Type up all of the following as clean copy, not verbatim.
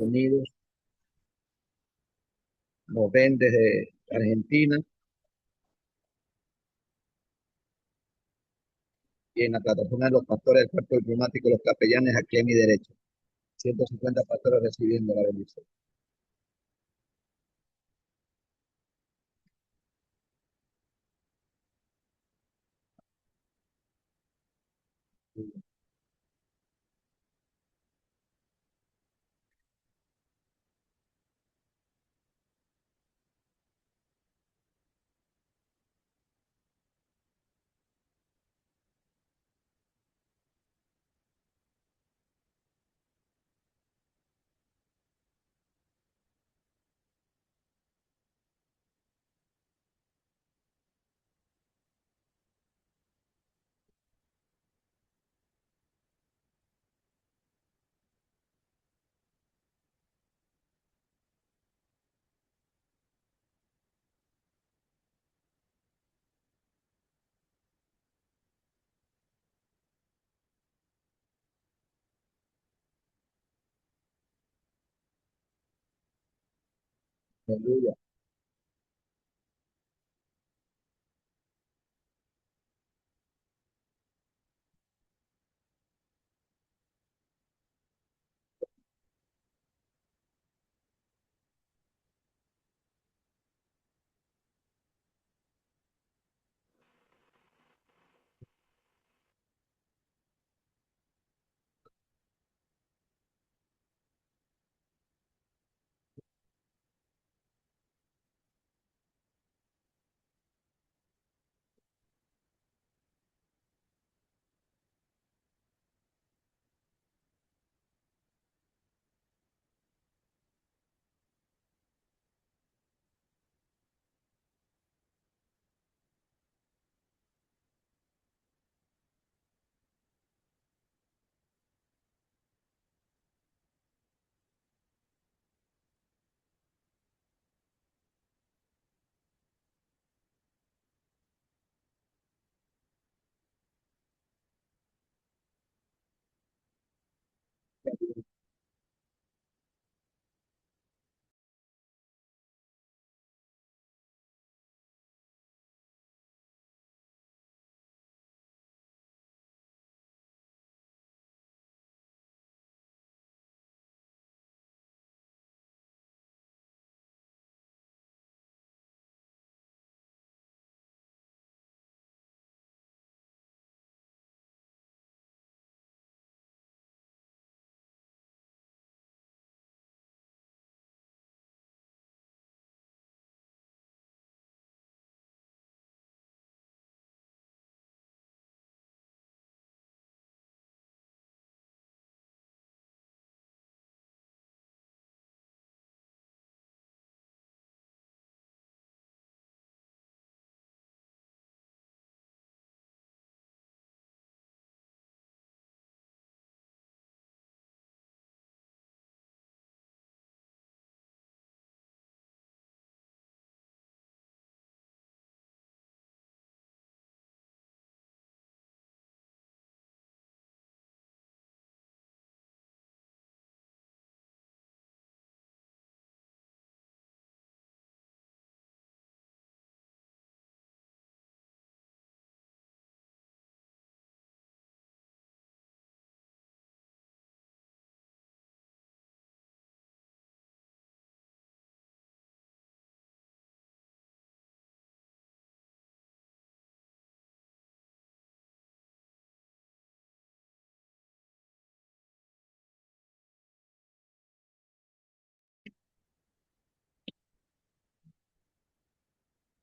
Unidos, nos ven desde Argentina y en la plataforma de los pastores del cuerpo diplomático, los capellanes aquí a mi derecha. 150 pastores recibiendo la bendición. Aleluya.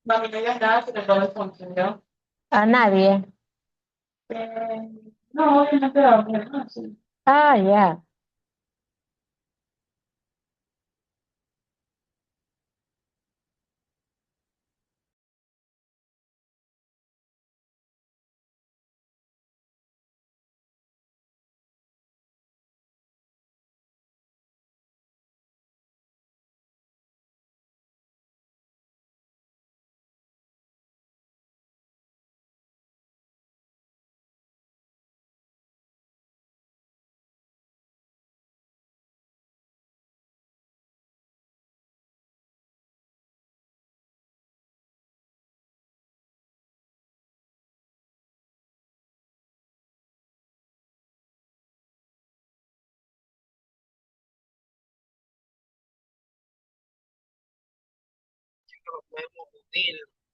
Mami, no digas nada, se te acabó el contenido. A nadie. Eh, no, yo no te hablo, no, sí. Ah, ya.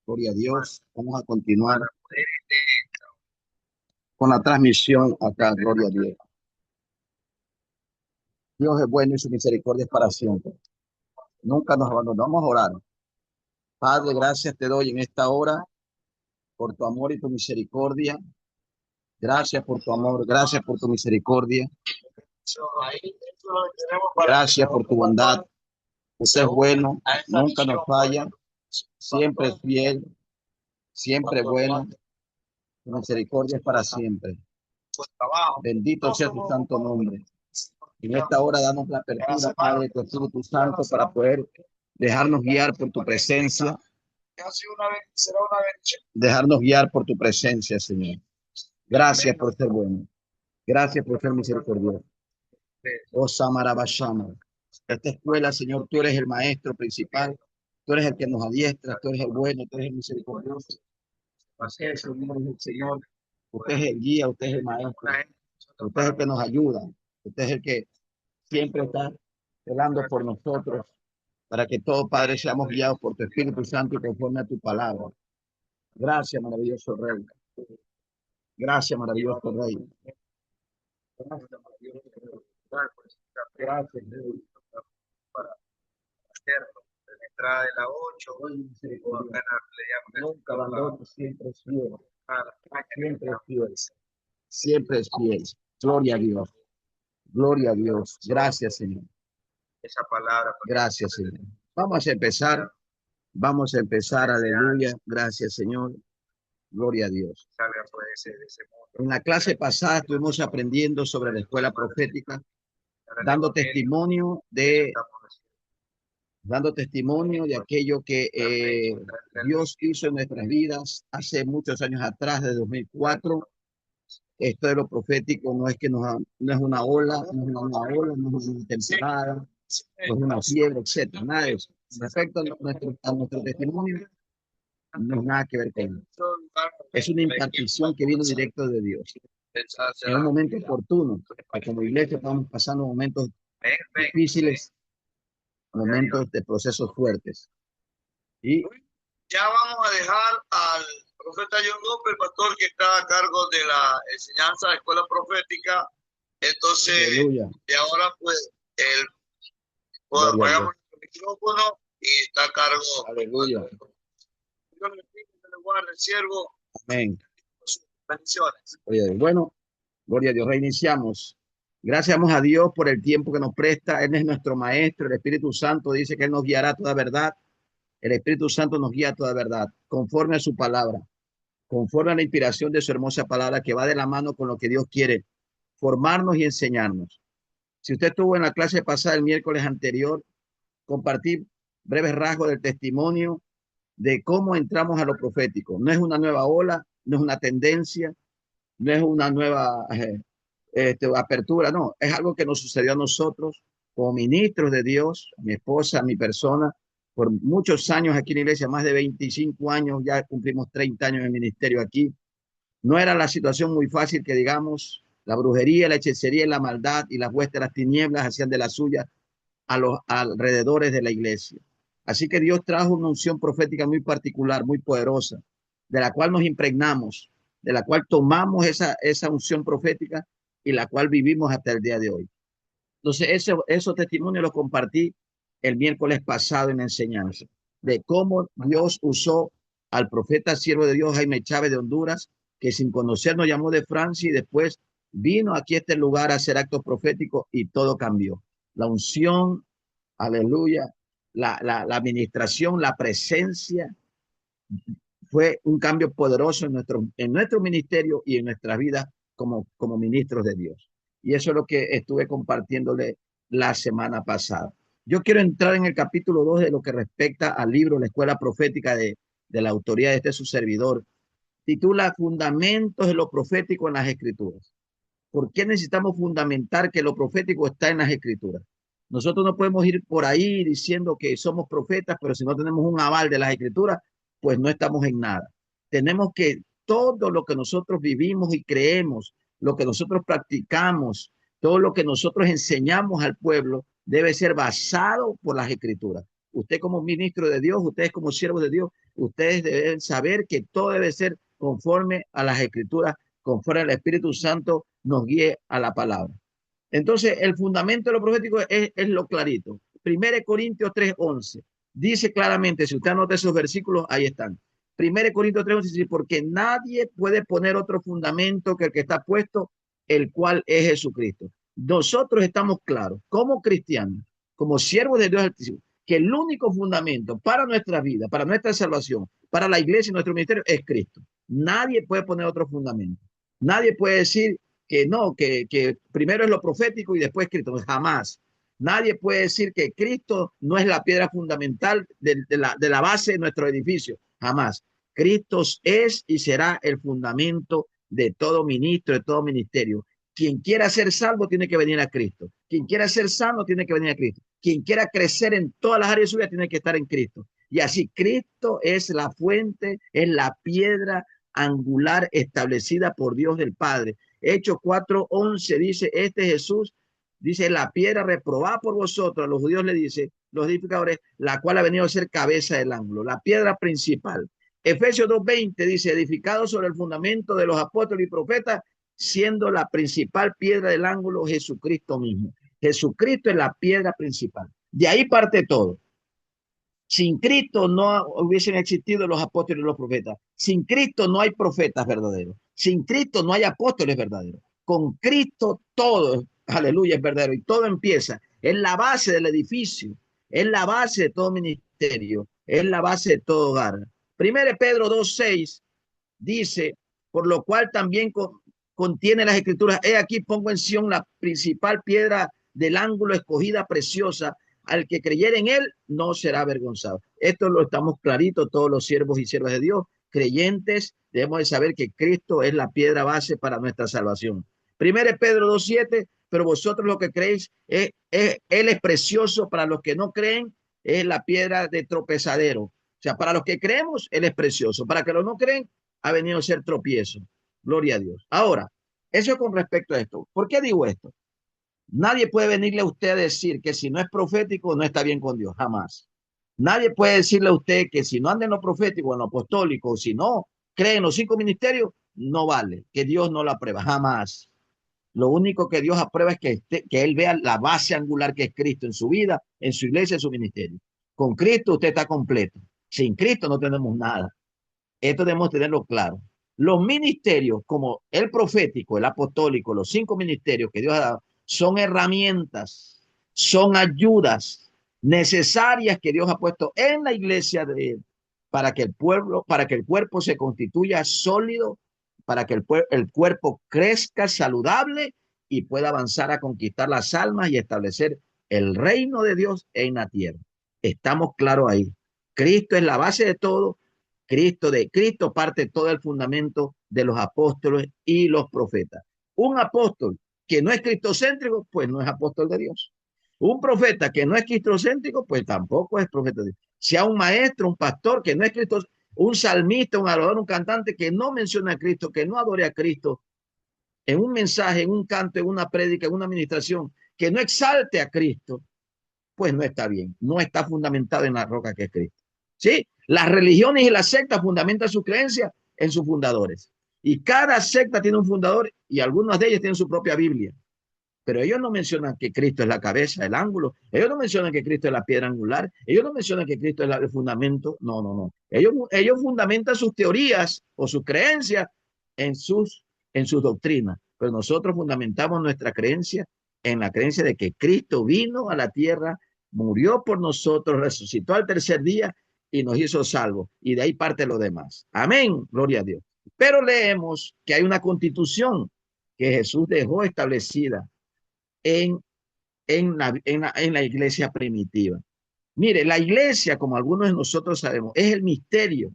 Gloria a Dios. Vamos a continuar con la transmisión acá. Gloria a Dios. Dios es bueno y su misericordia es para siempre. Nunca nos abandonamos a orar. Padre, gracias te doy en esta hora por tu amor y tu misericordia. Gracias por tu amor, gracias por tu misericordia. Gracias por tu bondad. Usted es bueno, nunca nos falla, siempre es fiel, siempre es bueno. Tu misericordia es para siempre. Bendito sea tu santo nombre. En esta hora damos la apertura, Padre, tu Espíritu Santo, para poder dejarnos guiar por tu presencia. Dejarnos guiar por tu presencia, Señor. Gracias por ser bueno. Gracias por ser misericordioso. Oh, Samarabashama. Esta escuela, Señor, tú eres el maestro principal. Tú eres el que nos adiestra. Tú eres el bueno. Tú eres el misericordioso. Usted, Señor, es el Señor. Usted es el guía. Usted es el maestro. Usted es el que nos ayuda. Usted es el que siempre está velando por nosotros, para que todos, Padre, seamos guiados por tu Espíritu Santo y conforme a tu palabra. Gracias, maravilloso Rey. Gracias, maravilloso Rey. Gracias, Rey. La entrada de la 8, Nunca abandono, siempre es fiel. Siempre es fiel. Siempre es fiel. Gloria a Dios. Gloria a Dios. Gracias, Señor. esa palabra. Gracias, Señor. Vamos a empezar. Vamos a empezar. Aleluya. Gracias, Señor. Gloria a Dios. Salga pues de ese mundo. En la clase pasada estuvimos aprendiendo sobre la escuela profética, dando testimonio de aquello que Dios hizo en nuestras vidas hace muchos años atrás, de 2004. Esto de lo profético no es que no es una ola, no es una ola, no es una temporada, no es una fiebre, etcétera, nada de eso. Respecto a nuestro testimonio, no es nada que ver con eso. Es una impartición que vino directo de Dios. En un momento oportuno, porque como iglesia estamos pasando momentos difíciles, momentos de procesos fuertes. Y ya vamos a dejar al profeta John López, el pastor que está a cargo de la enseñanza de escuela profética. Entonces, aleluya. y ahora pues él Gloria apagamos el micrófono y está a cargo. Aleluya. Dios le bendiga, que le guarde el siervo. Amén. Bendiciones. Gloria a Dios. Bueno, gloria a Dios. Reiniciamos. Gracias a Dios por el tiempo que nos presta. Él es nuestro maestro. El Espíritu Santo dice que Él nos guiará a toda verdad. El Espíritu Santo nos guía a toda verdad, conforme a su palabra, conforme a la inspiración de su hermosa palabra, que va de la mano con lo que Dios quiere formarnos y enseñarnos. Si usted estuvo en la clase pasada el miércoles anterior, compartí breves rasgos del testimonio de cómo entramos a lo profético. No es una nueva ola, no es una tendencia, no es una nueva apertura, no, es algo que nos sucedió a nosotros como ministros de Dios, a mi esposa, a mi persona, por muchos años aquí en la iglesia, más de 25 años, ya cumplimos 30 años en el ministerio aquí. No era la situación muy fácil que digamos, la brujería, la hechicería, la maldad y las huestes de las tinieblas hacían de la suya a los alrededores de la iglesia. Así que Dios trajo una unción profética muy particular, muy poderosa, de la cual nos impregnamos, de la cual tomamos esa unción profética y la cual vivimos hasta el día de hoy. Entonces, esos testimonios los compartí el miércoles pasado en la enseñanza, de cómo Dios usó al profeta siervo de Dios, Jaime Chávez de Honduras, que sin conocer nos llamó de Francia y después vino aquí a este lugar a hacer actos proféticos y todo cambió. La unción, aleluya, la administración, la presencia, fue un cambio poderoso en nuestro ministerio y en nuestra vida como ministros de Dios. Y eso es lo que estuve compartiéndole la semana pasada. Yo quiero entrar en el capítulo 2 de lo que respecta al libro La Escuela Profética de la autoría de su servidor. Titula Fundamentos de lo profético en las Escrituras. ¿Por qué necesitamos fundamentar que lo profético está en las Escrituras? Nosotros no podemos ir por ahí diciendo que somos profetas, pero si no tenemos un aval de las Escrituras, pues no estamos en nada. Tenemos que todo lo que nosotros vivimos y creemos, lo que nosotros practicamos, todo lo que nosotros enseñamos al pueblo, debe ser basado por las Escrituras. usted como ministro de Dios, ustedes como siervos de Dios, ustedes deben saber que todo debe ser conforme a las Escrituras, conforme al Espíritu Santo nos guíe a la palabra. Entonces, el fundamento de lo profético es lo clarito. 1 Corintios 3:11 dice claramente, si usted anota esos versículos, ahí están. 1 Corintios 3:11 dice, porque nadie puede poner otro fundamento que el que está puesto, el cual es Jesucristo. Nosotros estamos claros, como cristianos, como siervos de Dios Altísimo, que el único fundamento para nuestra vida, para nuestra salvación, para la iglesia y nuestro ministerio es Cristo. Nadie puede poner otro fundamento. Nadie puede decir que no, que primero es lo profético y después Cristo. Jamás. Nadie puede decir que Cristo no es la piedra fundamental de la base de nuestro edificio. Jamás. Cristo es y será el fundamento de todo ministro, de todo ministerio. Quien quiera ser salvo tiene que venir a Cristo. Quien quiera ser sano tiene que venir a Cristo. Quien quiera crecer en todas las áreas de su vida tiene que estar en Cristo. Y así Cristo es la fuente, es la piedra angular establecida por Dios del Padre. Hechos 4:11 dice, este Jesús, dice, la piedra reprobada por vosotros, a los judíos le dice, los edificadores, la cual ha venido a ser cabeza del ángulo, la piedra principal. Efesios 2:20 dice, edificado sobre el fundamento de los apóstoles y profetas, siendo la principal piedra del ángulo Jesucristo mismo. Jesucristo es la piedra principal. De ahí parte todo. Sin Cristo no hubiesen existido los apóstoles y los profetas. Sin Cristo no hay profetas verdaderos. Sin Cristo no hay apóstoles verdaderos. Con Cristo todo, aleluya, es verdadero. Y todo empieza. Es la base del edificio. Es la base de todo ministerio. Es la base de todo hogar. 1 Pedro 2:6 dice, por lo cual también contiene las escrituras. He aquí pongo en Sión la principal piedra del ángulo escogida preciosa. Al que creyere en él no será avergonzado. Esto lo estamos clarito todos los siervos y siervas de Dios, creyentes, debemos de saber que Cristo es la piedra base para nuestra salvación. 1 Pedro 2:7, pero vosotros lo que creéis, él es precioso, para los que no creen, es la piedra de tropezadero. O sea, para los que creemos, él es precioso. Para que los no creen, ha venido a ser tropiezo. Gloria a Dios. Ahora, eso con respecto a esto. ¿Por qué digo esto? Nadie puede venirle a usted a decir que si no es profético no está bien con Dios, jamás. Nadie puede decirle a usted que si no anda en lo profético, en lo apostólico, o si no cree en los 5 ministerios, no vale, que Dios no lo aprueba, jamás. Lo único que Dios aprueba es que Él vea la base angular que es Cristo en su vida, en su iglesia, en su ministerio. Con Cristo usted está completo. Sin Cristo no tenemos nada. Esto debemos tenerlo claro. Los ministerios, como el profético, el apostólico, los 5 ministerios que Dios ha dado, son herramientas, son ayudas necesarias que Dios ha puesto en la iglesia de él para que el pueblo, para que el cuerpo se constituya sólido, para que el cuerpo crezca saludable y pueda avanzar a conquistar las almas y establecer el reino de Dios en la tierra. Estamos claros ahí. Cristo es la base de todo. De Cristo parte todo el fundamento de los apóstoles y los profetas. Un apóstol que no es cristocéntrico, pues no es apóstol de Dios. Un profeta que no es cristocéntrico, pues tampoco es profeta de Dios. Sea un maestro, un pastor que no es cristocéntrico, un salmista, un adorador, un cantante que no menciona a Cristo, que no adore a Cristo, en un mensaje, en un canto, en una prédica, en una administración, que no exalte a Cristo, pues no está bien, no está fundamentado en la roca que es Cristo. ¿Sí? Las religiones y las sectas fundamentan sus creencias en sus fundadores. Y cada secta tiene un fundador y algunas de ellas tienen su propia Biblia. Pero ellos no mencionan que Cristo es la cabeza, el ángulo. Ellos no mencionan que Cristo es la piedra angular. Ellos no mencionan que Cristo es el fundamento. No, no, no. Ellos fundamentan sus teorías o sus creencias en sus doctrinas. Pero nosotros fundamentamos nuestra creencia en la creencia de que Cristo vino a la tierra, murió por nosotros, resucitó al tercer día y nos hizo salvos. Y de ahí parte lo demás. Amén. Gloria a Dios. Pero leemos que hay una constitución que Jesús dejó establecida en la iglesia primitiva. Mire, la iglesia, como algunos de nosotros sabemos, es el misterio.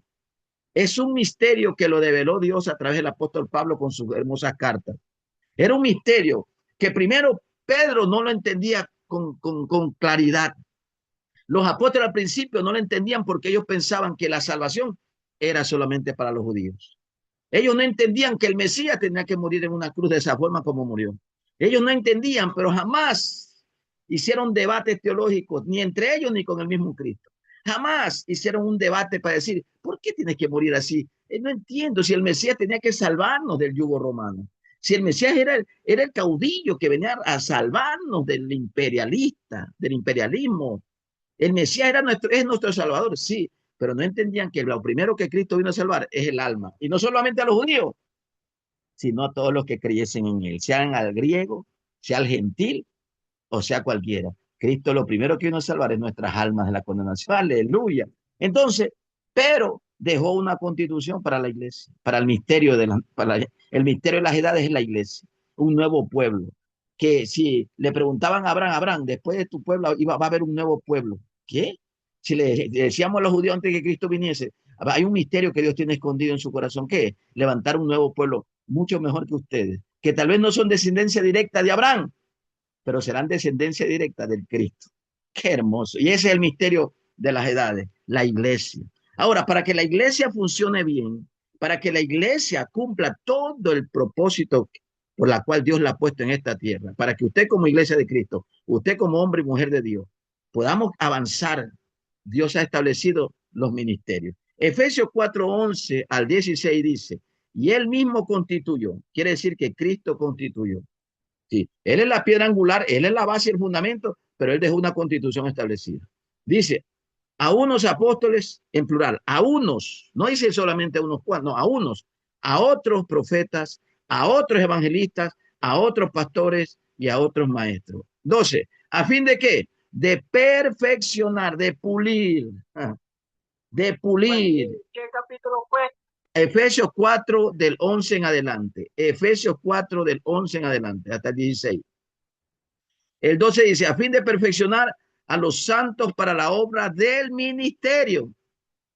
Es un misterio que lo develó Dios a través del apóstol Pablo con sus hermosas cartas. Era un misterio que primero Pedro no lo entendía con claridad. Los apóstoles al principio no lo entendían porque ellos pensaban que la salvación era solamente para los judíos. Ellos no entendían que el Mesías tenía que morir en una cruz de esa forma como murió. Ellos no entendían, pero jamás hicieron debates teológicos, ni entre ellos ni con el mismo Cristo. Jamás hicieron un debate para decir, ¿por qué tienes que morir así? No entiendo si el Mesías tenía que salvarnos del yugo romano. Si el Mesías era el caudillo que venía a salvarnos del imperialismo. El Mesías es nuestro Salvador, sí, pero no entendían que lo primero que Cristo vino a salvar es el alma. Y no solamente a los judíos, sino a todos los que creyesen en él, sean al griego, sea al gentil o sea cualquiera. Cristo lo primero que vino a salvar es nuestras almas de la condenación. Aleluya. Entonces, pero dejó una constitución para la iglesia, para el misterio el misterio de las edades es la iglesia, un nuevo pueblo. Que si le preguntaban a Abraham, después de tu pueblo va a haber un nuevo pueblo. ¿Qué? Si le decíamos a los judíos antes que Cristo viniese, hay un misterio que Dios tiene escondido en su corazón, que es levantar un nuevo pueblo mucho mejor que ustedes, que tal vez no son descendencia directa de Abraham, pero serán descendencia directa del Cristo. Qué hermoso. Y ese es el misterio de las edades, la iglesia. Ahora, para que la iglesia funcione bien, para que la iglesia cumpla todo el propósito por la cual Dios la ha puesto en esta tierra, para que usted como iglesia de Cristo, usted como hombre y mujer de Dios, podamos avanzar, Dios ha establecido los ministerios. Efesios 4:11 al 16 dice, y él mismo constituyó, quiere decir que Cristo constituyó. Sí, él es la piedra angular, él es la base y el fundamento, pero él dejó una constitución establecida. Dice, a unos apóstoles, en plural, a unos, no dice solamente a unos cuantos, no, a unos, a otros profetas, a otros evangelistas, a otros pastores y a otros maestros. 12, ¿a fin de qué? De perfeccionar, de pulir, de pulir. ¿Qué capítulo fue? Efesios 4 del 11 en adelante. Efesios 4 del 11 en adelante, hasta el 16. El 12 dice, a fin de perfeccionar a los santos para la obra del ministerio.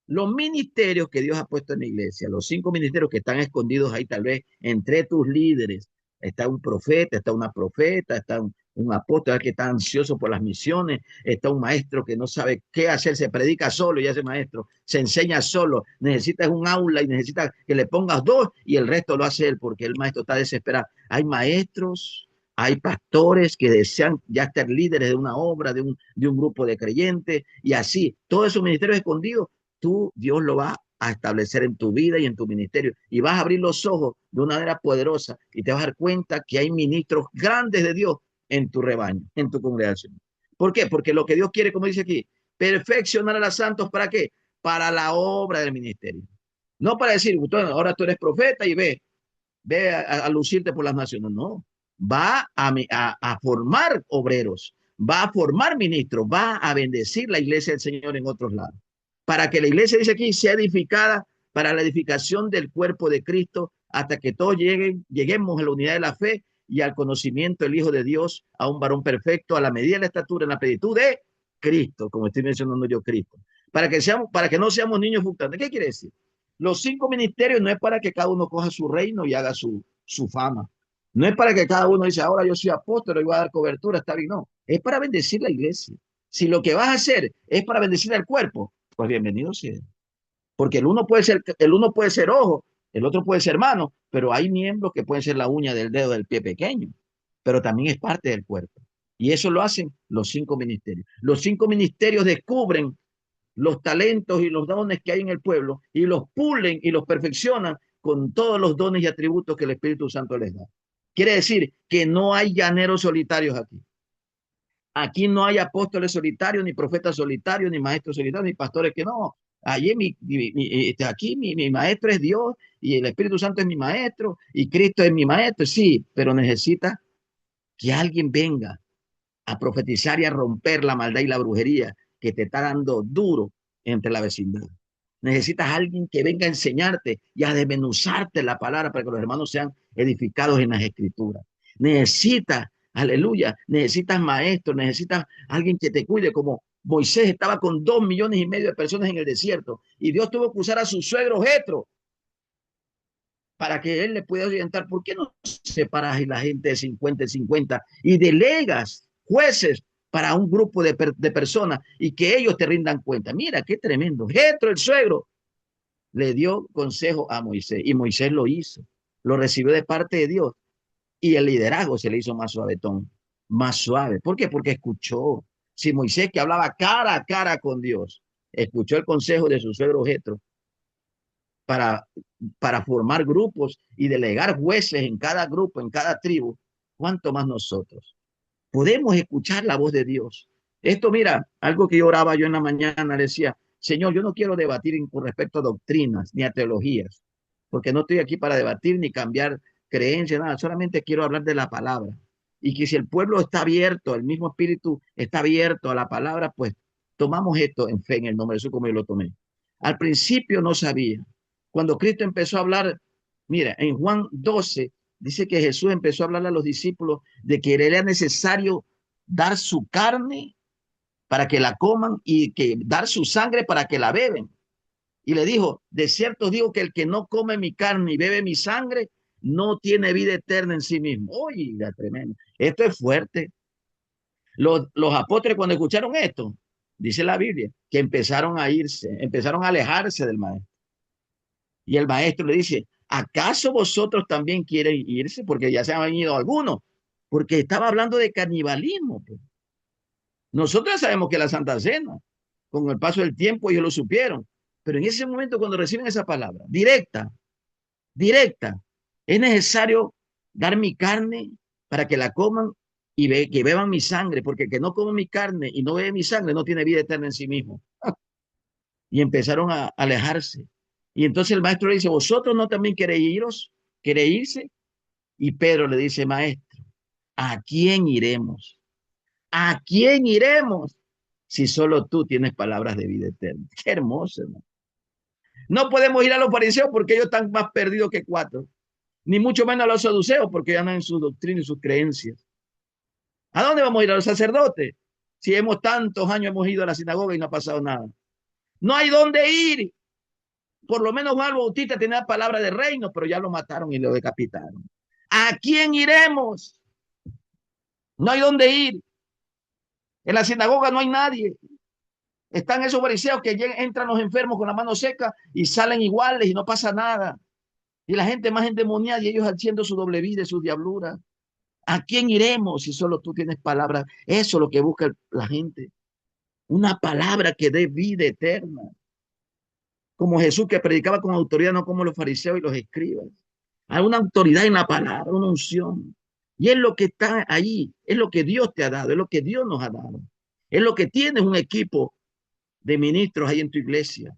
Los ministerios que Dios ha puesto en la iglesia, los 5 ministerios que están escondidos ahí tal vez entre tus líderes. Está un profeta, está una profeta, está un apóstol que está ansioso por las misiones, está un maestro que no sabe qué hacer, se predica solo y ese maestro se enseña solo, necesitas un aula y necesitas que le pongas 2 y el resto lo hace él porque el maestro está desesperado. Hay maestros, hay pastores que desean ya estar líderes de una obra, de un grupo de creyentes y así, todos esos ministerios escondidos, Dios lo va a establecer en tu vida y en tu ministerio y vas a abrir los ojos de una manera poderosa y te vas a dar cuenta que hay ministros grandes de Dios en tu rebaño, en tu congregación. ¿Por qué? Porque lo que Dios quiere, como dice aquí, perfeccionar a los santos, ¿para qué? Para la obra del ministerio. No para decir, ahora tú eres profeta y ve a lucirte por las naciones. No, va a formar obreros, va a formar ministros, va a bendecir la iglesia del Señor en otros lados. Para que la iglesia, dice aquí, sea edificada para la edificación del cuerpo de Cristo hasta que todos lleguemos a la unidad de la fe y al conocimiento del Hijo de Dios, a un varón perfecto, a la medida de la estatura, en la plenitud de Cristo, como estoy mencionando yo, Cristo. Para que no seamos niños fluctuantes. ¿Qué quiere decir? Los 5 ministerios no es para que cada uno coja su reino y haga su fama. No es para que cada uno dice, ahora yo soy apóstol y voy a dar cobertura, está bien. No, es para bendecir la iglesia. Si lo que vas a hacer es para bendecir al cuerpo, pues bienvenido sea. Porque el uno puede ser ojo, el otro puede ser mano, pero hay miembros que pueden ser la uña del dedo del pie pequeño, pero también es parte del cuerpo. Y eso lo hacen los 5 ministerios. Los 5 ministerios descubren los talentos y los dones que hay en el pueblo y los pulen y los perfeccionan con todos los dones y atributos que el Espíritu Santo les da. Quiere decir que no hay llaneros solitarios aquí. Aquí no hay apóstoles solitarios, ni profetas solitarios, ni maestros solitarios, ni pastores que no. Allí aquí mi maestro es Dios y el Espíritu Santo es mi maestro y Cristo es mi maestro. Sí, pero necesita que alguien venga a profetizar y a romper la maldad y la brujería que te está dando duro entre la vecindad. Necesitas a alguien que venga a enseñarte y a desmenuzarte la palabra para que los hermanos sean edificados en las escrituras. Necesitas, aleluya, necesitas maestros, necesitas alguien que te cuide, como Moisés estaba con 2,5 millones de personas en el desierto y Dios tuvo que usar a su suegro Jetro para que él le pueda orientar. ¿Por qué no separas a la gente de 50 en 50 y delegas jueces para un grupo de personas y que ellos te rindan cuenta? Mira, qué tremendo. Jetro, el suegro, le dio consejo a Moisés y Moisés lo hizo. Lo recibió de parte de Dios y el liderazgo se le hizo más suavetón, más suave. ¿Por qué? Porque escuchó. Si Moisés, que hablaba cara a cara con Dios, escuchó el consejo de su suegro Jetro para, para formar grupos y delegar jueces en cada grupo, en cada tribu, ¿cuánto más nosotros? Podemos escuchar la voz de Dios. Esto, mira, algo que yo oraba yo en la mañana, decía, Señor, yo no quiero debatir con respecto a doctrinas ni a teologías, porque no estoy aquí para debatir ni cambiar creencias, nada, solamente quiero hablar de la palabra. Y que si el pueblo está abierto, el mismo espíritu está abierto a la palabra, pues tomamos esto en fe, en el nombre de Jesús, como yo lo tomé. Al principio no sabía. Cuando Cristo empezó a hablar, mira, en Juan 12, dice que Jesús empezó a hablar a los discípulos de que era necesario dar su carne para que la coman y que dar su sangre para que la beben. Y le dijo, de cierto digo que el que no come mi carne y bebe mi sangre, no tiene vida eterna en sí mismo. Oiga, tremendo. Esto es fuerte. Los apóstoles cuando escucharon esto, dice la Biblia, que empezaron a irse, empezaron a alejarse del maestro. Y el maestro le dice, ¿acaso vosotros también quieren irse? Porque ya se han ido algunos, porque estaba hablando de canibalismo. Pues. Nosotros sabemos que la Santa Cena, con el paso del tiempo ellos lo supieron, pero en ese momento cuando reciben esa palabra, directa, directa, es necesario dar mi carne para que la coman y que beban mi sangre, porque el que no come mi carne y no bebe mi sangre no tiene vida eterna en sí mismo. Y empezaron a alejarse. Y entonces el maestro le dice, ¿vosotros no también queréis iros? ¿Queréis irse? Y Pedro le dice, maestro, ¿a quién iremos? ¿A quién iremos? Si solo tú tienes palabras de vida eterna. Qué hermoso, hermano. No podemos ir a los fariseos porque ellos están más perdidos que cuatro. Ni mucho menos a los saduceos porque andan en su doctrina y sus creencias. ¿A dónde vamos a ir? A los sacerdotes. Si hemos tantos años hemos ido a la sinagoga y no ha pasado nada. No hay dónde ir. Por lo menos Juan Bautista tenía palabra de reino, pero ya lo mataron y lo decapitaron. ¿A quién iremos? No hay dónde ir. En la sinagoga no hay nadie. Están esos fariseos que entran los enfermos con la mano seca y salen iguales y no pasa nada. Y la gente más endemoniada y ellos haciendo su doble vida y su diablura. ¿A quién iremos si solo tú tienes palabra? Eso es lo que busca la gente. Una palabra que dé vida eterna. Como Jesús que predicaba con autoridad, no como los fariseos y los escribas. Hay una autoridad en la palabra, una unción. Y es lo que está ahí, es lo que Dios te ha dado, es lo que Dios nos ha dado. Es lo que tienes un equipo de ministros ahí en tu iglesia.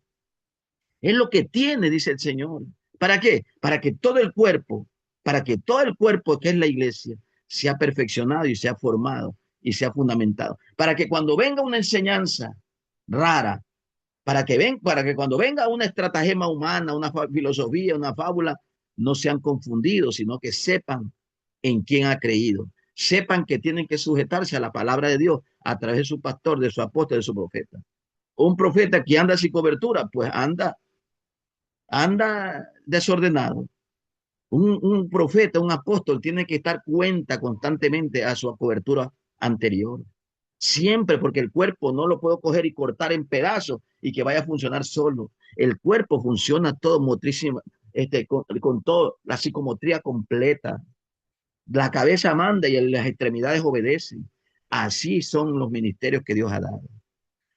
Es lo que tiene, dice el Señor. ¿Para qué? Para que todo el cuerpo que es la iglesia sea perfeccionado y sea formado y sea fundamentado. Para que cuando venga una enseñanza rara, para que cuando venga una estratagema humana, una filosofía, una fábula, no sean confundidos, sino que sepan en quién ha creído. Sepan que tienen que sujetarse a la palabra de Dios a través de su pastor, de su apóstol, de su profeta. Un profeta que anda sin cobertura, pues anda desordenado. Un profeta, un apóstol, tiene que estar cuenta constantemente a su cobertura anterior. Siempre, porque el cuerpo no lo puedo coger y cortar en pedazos y que vaya a funcionar solo. El cuerpo funciona todo motrísimo, con todo, la psicomotría completa. La cabeza manda y las extremidades obedecen. Así son los ministerios que Dios ha dado.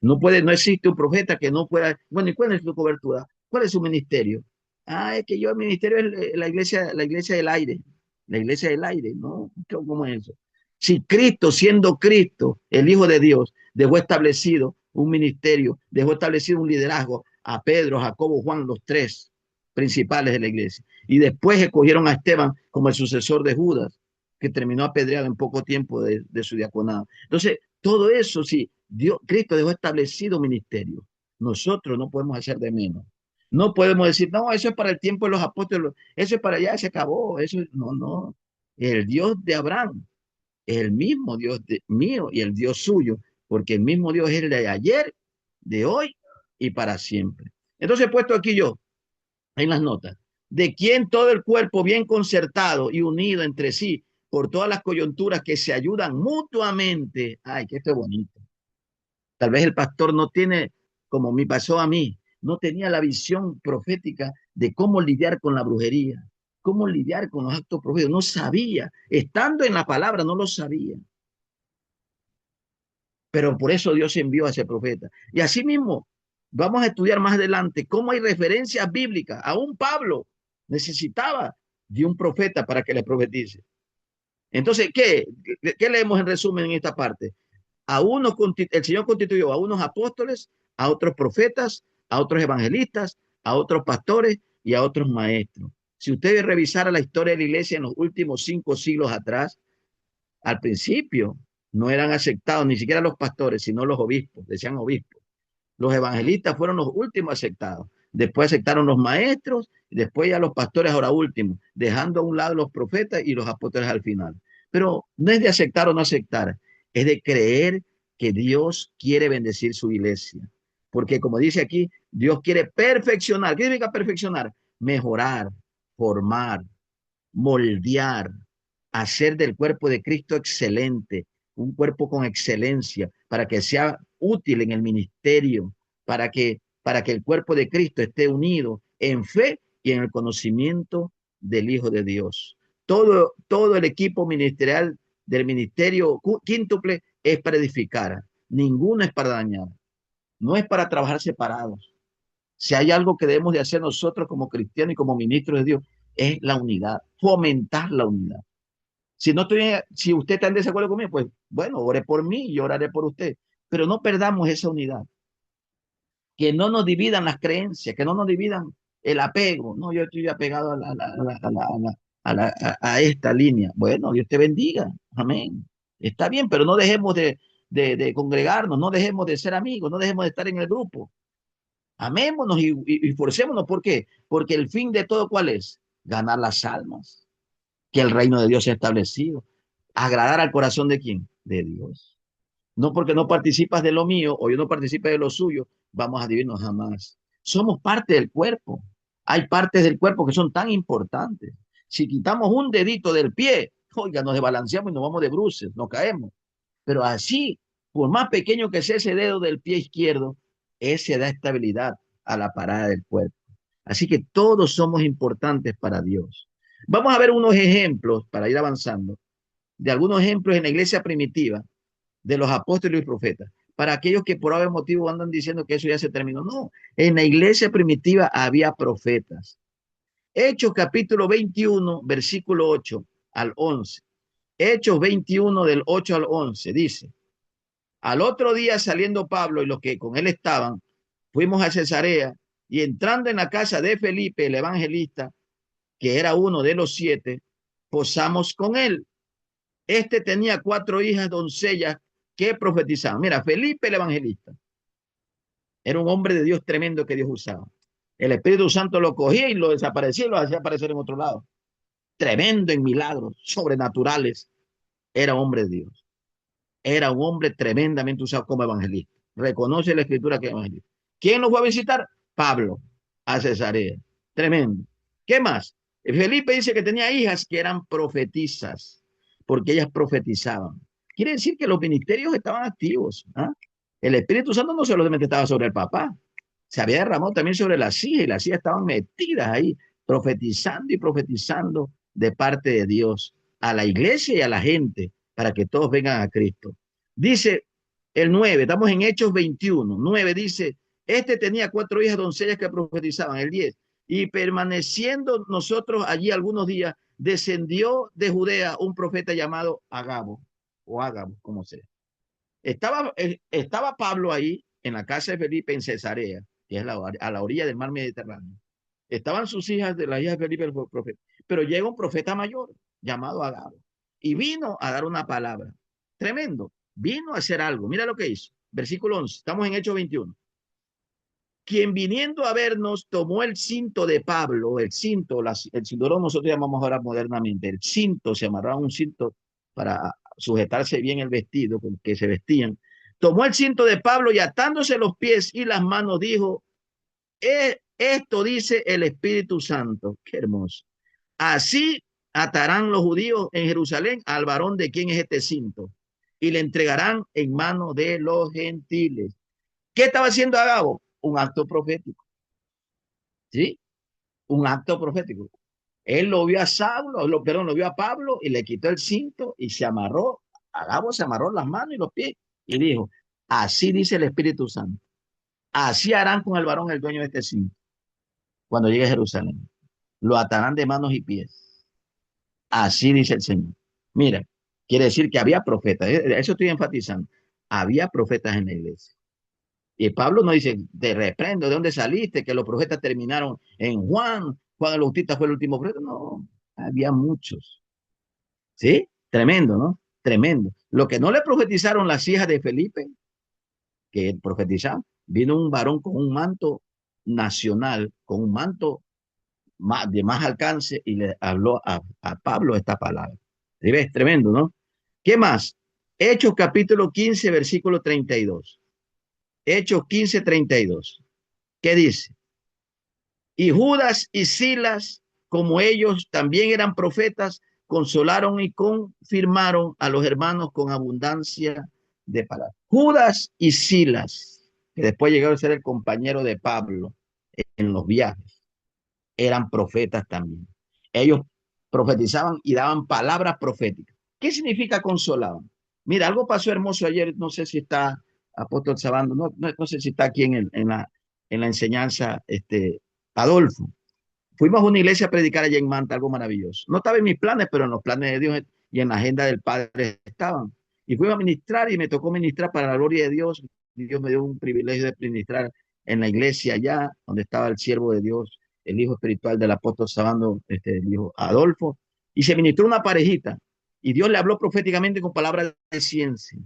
No existe un profeta que no pueda. Bueno, ¿y cuál es su cobertura? ¿Cuál es su ministerio? Ah, es que yo, el ministerio es la iglesia del aire. La iglesia del aire, ¿no? ¿Cómo es eso? Si Cristo, siendo Cristo, el Hijo de Dios, dejó establecido un ministerio, dejó establecido un liderazgo a Pedro, Jacobo, Juan, los tres principales de la iglesia. Y después escogieron a Esteban como el sucesor de Judas, que terminó apedreado en poco tiempo de su diaconado. Entonces, todo eso, sí, Cristo dejó establecido ministerio. Nosotros no podemos hacer de menos. No podemos decir, no, eso es para el tiempo de los apóstoles, eso es para allá, se acabó. No. El Dios de Abraham es el mismo Dios mío y el Dios suyo, porque el mismo Dios es el de ayer, de hoy y para siempre. Entonces he puesto aquí yo, en las notas, de quien todo el cuerpo bien concertado y unido entre sí por todas las coyunturas que se ayudan mutuamente. Ay, que esto es bonito. Tal vez el pastor no tiene, como me pasó a mí, no tenía la visión profética de cómo lidiar con la brujería, cómo lidiar con los actos proféticos. No sabía, estando en la palabra, no lo sabía. Pero por eso Dios envió a ese profeta. Y así mismo, vamos a estudiar más adelante cómo hay referencias bíblicas. Aún Pablo necesitaba de un profeta para que le profetice. Entonces, ¿qué leemos en resumen en esta parte? El Señor constituyó a unos apóstoles, a otros profetas, a otros evangelistas, a otros pastores y a otros maestros. Si ustedes revisaran la historia de la iglesia en los últimos 5 siglos atrás, al principio no eran aceptados ni siquiera los pastores, sino los obispos, decían obispos. Los evangelistas fueron los últimos aceptados. Después aceptaron los maestros, y después ya los pastores ahora últimos, dejando a un lado los profetas y los apóstoles al final. Pero no es de aceptar o no aceptar, es de creer que Dios quiere bendecir su iglesia. Porque como dice aquí, Dios quiere perfeccionar. ¿Qué significa perfeccionar? Mejorar, formar, moldear, hacer del cuerpo de Cristo excelente, un cuerpo con excelencia, para que sea útil en el ministerio, para que el cuerpo de Cristo esté unido en fe y en el conocimiento del Hijo de Dios. Todo el equipo ministerial del ministerio quíntuple es para edificar, ninguno es para dañar, no es para trabajar separados. Si hay algo que debemos de hacer nosotros como cristianos y como ministros de Dios, es la unidad, fomentar la unidad. Si usted está en desacuerdo conmigo, pues bueno, ore por mí y yo oraré por usted. Pero no perdamos esa unidad. Que no nos dividan las creencias, que no nos dividan el apego. No, yo estoy apegado a esta línea. Bueno, Dios te bendiga. Amén. Está bien, pero no dejemos de congregarnos, no dejemos de ser amigos, no dejemos de estar en el grupo. Amémonos y forcémonos. ¿Por qué? Porque el fin de todo, ¿cuál es? Ganar las almas, que el reino de Dios sea establecido. Agradar al corazón de quién? De Dios. No porque no participas de lo mío o yo no participe de lo suyo, vamos a dividirnos jamás. Somos parte del cuerpo. Hay partes del cuerpo que son tan importantes. Si quitamos un dedito del pie, oiga, nos desbalanceamos y nos vamos de bruces, nos caemos. Pero así, por más pequeño que sea ese dedo del pie izquierdo, ese da estabilidad a la parada del cuerpo. Así que todos somos importantes para Dios. Vamos a ver unos ejemplos para ir avanzando, de algunos ejemplos en la iglesia primitiva de los apóstoles y profetas. Para aquellos que por algún motivo andan diciendo que eso ya se terminó. No, en la iglesia primitiva había profetas. Hechos capítulo 21, versículo 8 al 11. Hechos 21 del 8 al 11 dice: al otro día saliendo Pablo y los que con él estaban, fuimos a Cesarea y entrando en la casa de Felipe, el evangelista, que era uno de los 7, posamos con él. Este tenía 4 hijas doncellas que profetizaban. Mira, Felipe el evangelista era un hombre de Dios tremendo que Dios usaba. El Espíritu Santo lo cogía y lo desaparecía y lo hacía aparecer en otro lado. Tremendo en milagros sobrenaturales. Era hombre de Dios. Era un hombre tremendamente usado como evangelista. Reconoce la escritura que es evangelista. ¿Quién lo fue a visitar? Pablo, a Cesarea. Tremendo. ¿Qué más? Felipe dice que tenía hijas que eran profetizas, porque ellas profetizaban. Quiere decir que los ministerios estaban activos. ¿Ah? El Espíritu Santo no solamente estaba sobre el papá, se había derramado también sobre las hijas, y las hijas estaban metidas ahí, profetizando y profetizando de parte de Dios a la iglesia y a la gente, para que todos vengan a Cristo. Dice el 9, estamos en Hechos 21, 9 dice: este tenía 4 hijas doncellas que profetizaban. El 10, y permaneciendo nosotros allí algunos días, descendió de Judea un profeta llamado Agabo, o Ágabo, como sea. Estaba Pablo ahí en la casa de Felipe en Cesarea, que es a la orilla del mar Mediterráneo. Estaban sus hijas, de las hijas de Felipe el profeta. Pero llega un profeta mayor llamado Agabo y vino a dar una palabra. Tremendo. Vino a hacer algo. Mira lo que hizo. Versículo 11. Estamos en Hechos 21. Quien viniendo a vernos tomó el cinto de Pablo, el cinto, el cinturón nosotros llamamos ahora modernamente, el cinto, se amarraba un cinto para sujetarse bien el vestido con que se vestían. Tomó el cinto de Pablo y atándose los pies y las manos dijo: esto dice el Espíritu Santo. Qué hermoso. Así atarán los judíos en Jerusalén al varón de quien es este cinto y le entregarán en manos de los gentiles. ¿Qué estaba haciendo Agabo? Un acto profético. ¿Sí? Un acto profético. Él lo vio a lo vio a Pablo y le quitó el cinto y se amarró. Agabo se amarró las manos y los pies y dijo: Así dice el Espíritu Santo. Así harán con el varón el dueño de este cinto cuando llegue a Jerusalén. Lo atarán de manos y pies. Así dice el Señor. Mira, quiere decir que había profetas. Eso estoy enfatizando. Había profetas en la iglesia. Y Pablo no dice, te reprendo, ¿de dónde saliste? Que los profetas terminaron en Juan. Juan el Bautista fue el último profeta. No, había muchos. ¿Sí? Tremendo, ¿no? Tremendo. Lo que no le profetizaron las hijas de Felipe, que profetizaban, vino un varón con un manto nacional, con un manto de más alcance y le habló a Pablo esta palabra. ¿Sí ves? Tremendo, ¿no? ¿Qué más? Hechos capítulo 15, versículo 32. Hechos 15, 32. ¿Qué dice? Y Judas y Silas, como ellos también eran profetas, consolaron y confirmaron a los hermanos con abundancia de palabras. Judas y Silas, que después llegaron a ser el compañero de Pablo en los viajes, eran profetas también. Ellos profetizaban y daban palabras proféticas. ¿Qué significa consolaban? Mira, algo pasó hermoso ayer, no sé si está Apóstol Sabando, no sé si está aquí en la enseñanza, Adolfo. Fuimos a una iglesia a predicar allá en Manta, algo maravilloso. No estaba en mis planes, pero en los planes de Dios y en la agenda del Padre estaban. Y fuimos a ministrar y me tocó ministrar para la gloria de Dios. Dios me dio un privilegio de ministrar en la iglesia allá, donde estaba el siervo de Dios, el hijo espiritual del apóstol Sabando, el hijo Adolfo. Y se ministró una parejita. Y Dios le habló proféticamente con palabras de ciencia.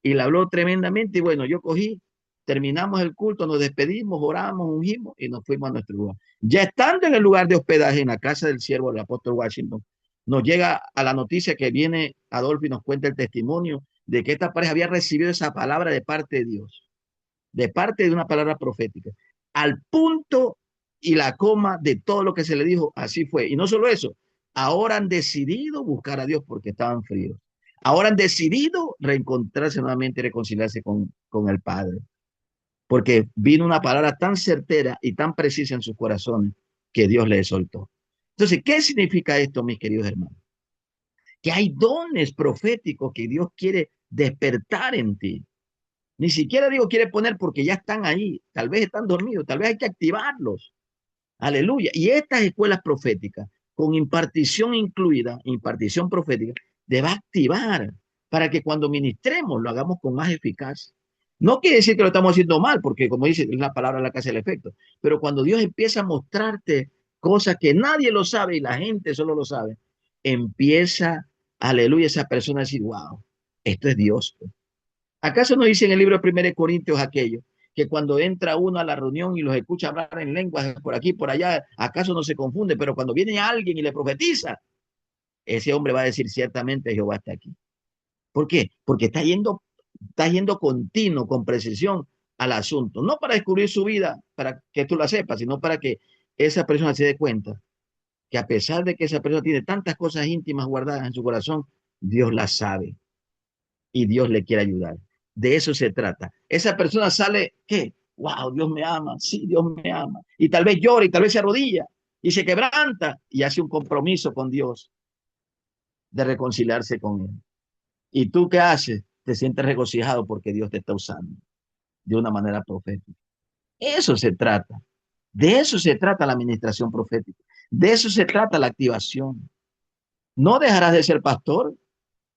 Y le habló tremendamente. Y bueno, yo cogí, terminamos el culto, nos despedimos, oramos, ungimos y nos fuimos a nuestro lugar. Ya estando en el lugar de hospedaje, en la casa del siervo del apóstol Washington, nos llega a la noticia que viene Adolfo y nos cuenta el testimonio de que esta pareja había recibido esa palabra de parte de Dios, de parte de una palabra profética, al punto y la coma de todo lo que se le dijo, así fue. Y no solo eso, ahora han decidido buscar a Dios porque estaban fríos. Ahora han decidido reencontrarse nuevamente y reconciliarse con el Padre, porque vino una palabra tan certera y tan precisa en sus corazones que Dios les soltó. Entonces, ¿qué significa esto, mis queridos hermanos? Que hay dones proféticos que Dios quiere despertar en ti. Ni siquiera digo quiere poner porque ya están ahí, tal vez están dormidos, tal vez hay que activarlos. Aleluya. Y estas escuelas proféticas, con impartición incluida, impartición profética, te va a activar para que cuando ministremos lo hagamos con más eficacia. No quiere decir que lo estamos haciendo mal, porque como dice, es la palabra la que hace el efecto. Pero cuando Dios empieza a mostrarte cosas que nadie lo sabe y la gente solo lo sabe, empieza, aleluya, esa persona a decir, wow, esto es Dios. ¿Acaso no dice en el libro de 1 Corintios aquello? Que cuando entra uno a la reunión y los escucha hablar en lenguas por aquí, por allá, ¿acaso no se confunde? Pero cuando viene alguien y le profetiza, ese hombre va a decir ciertamente Jehová está aquí. ¿Por qué? Porque está yendo continuo, con precisión al asunto. No para descubrir su vida, para que tú la sepas, sino para que esa persona se dé cuenta que a pesar de que esa persona tiene tantas cosas íntimas guardadas en su corazón, Dios las sabe y Dios le quiere ayudar. De eso se trata. Esa persona sale, ¿qué? Wow, Dios me ama, sí, Dios me ama. Y tal vez llora y tal vez se arrodilla y se quebranta y hace un compromiso con Dios de reconciliarse con Él. ¿Y tú qué haces? Te sientes regocijado porque Dios te está usando de una manera profética. Eso se trata. De eso se trata la administración profética. De eso se trata la activación. No dejarás de ser pastor,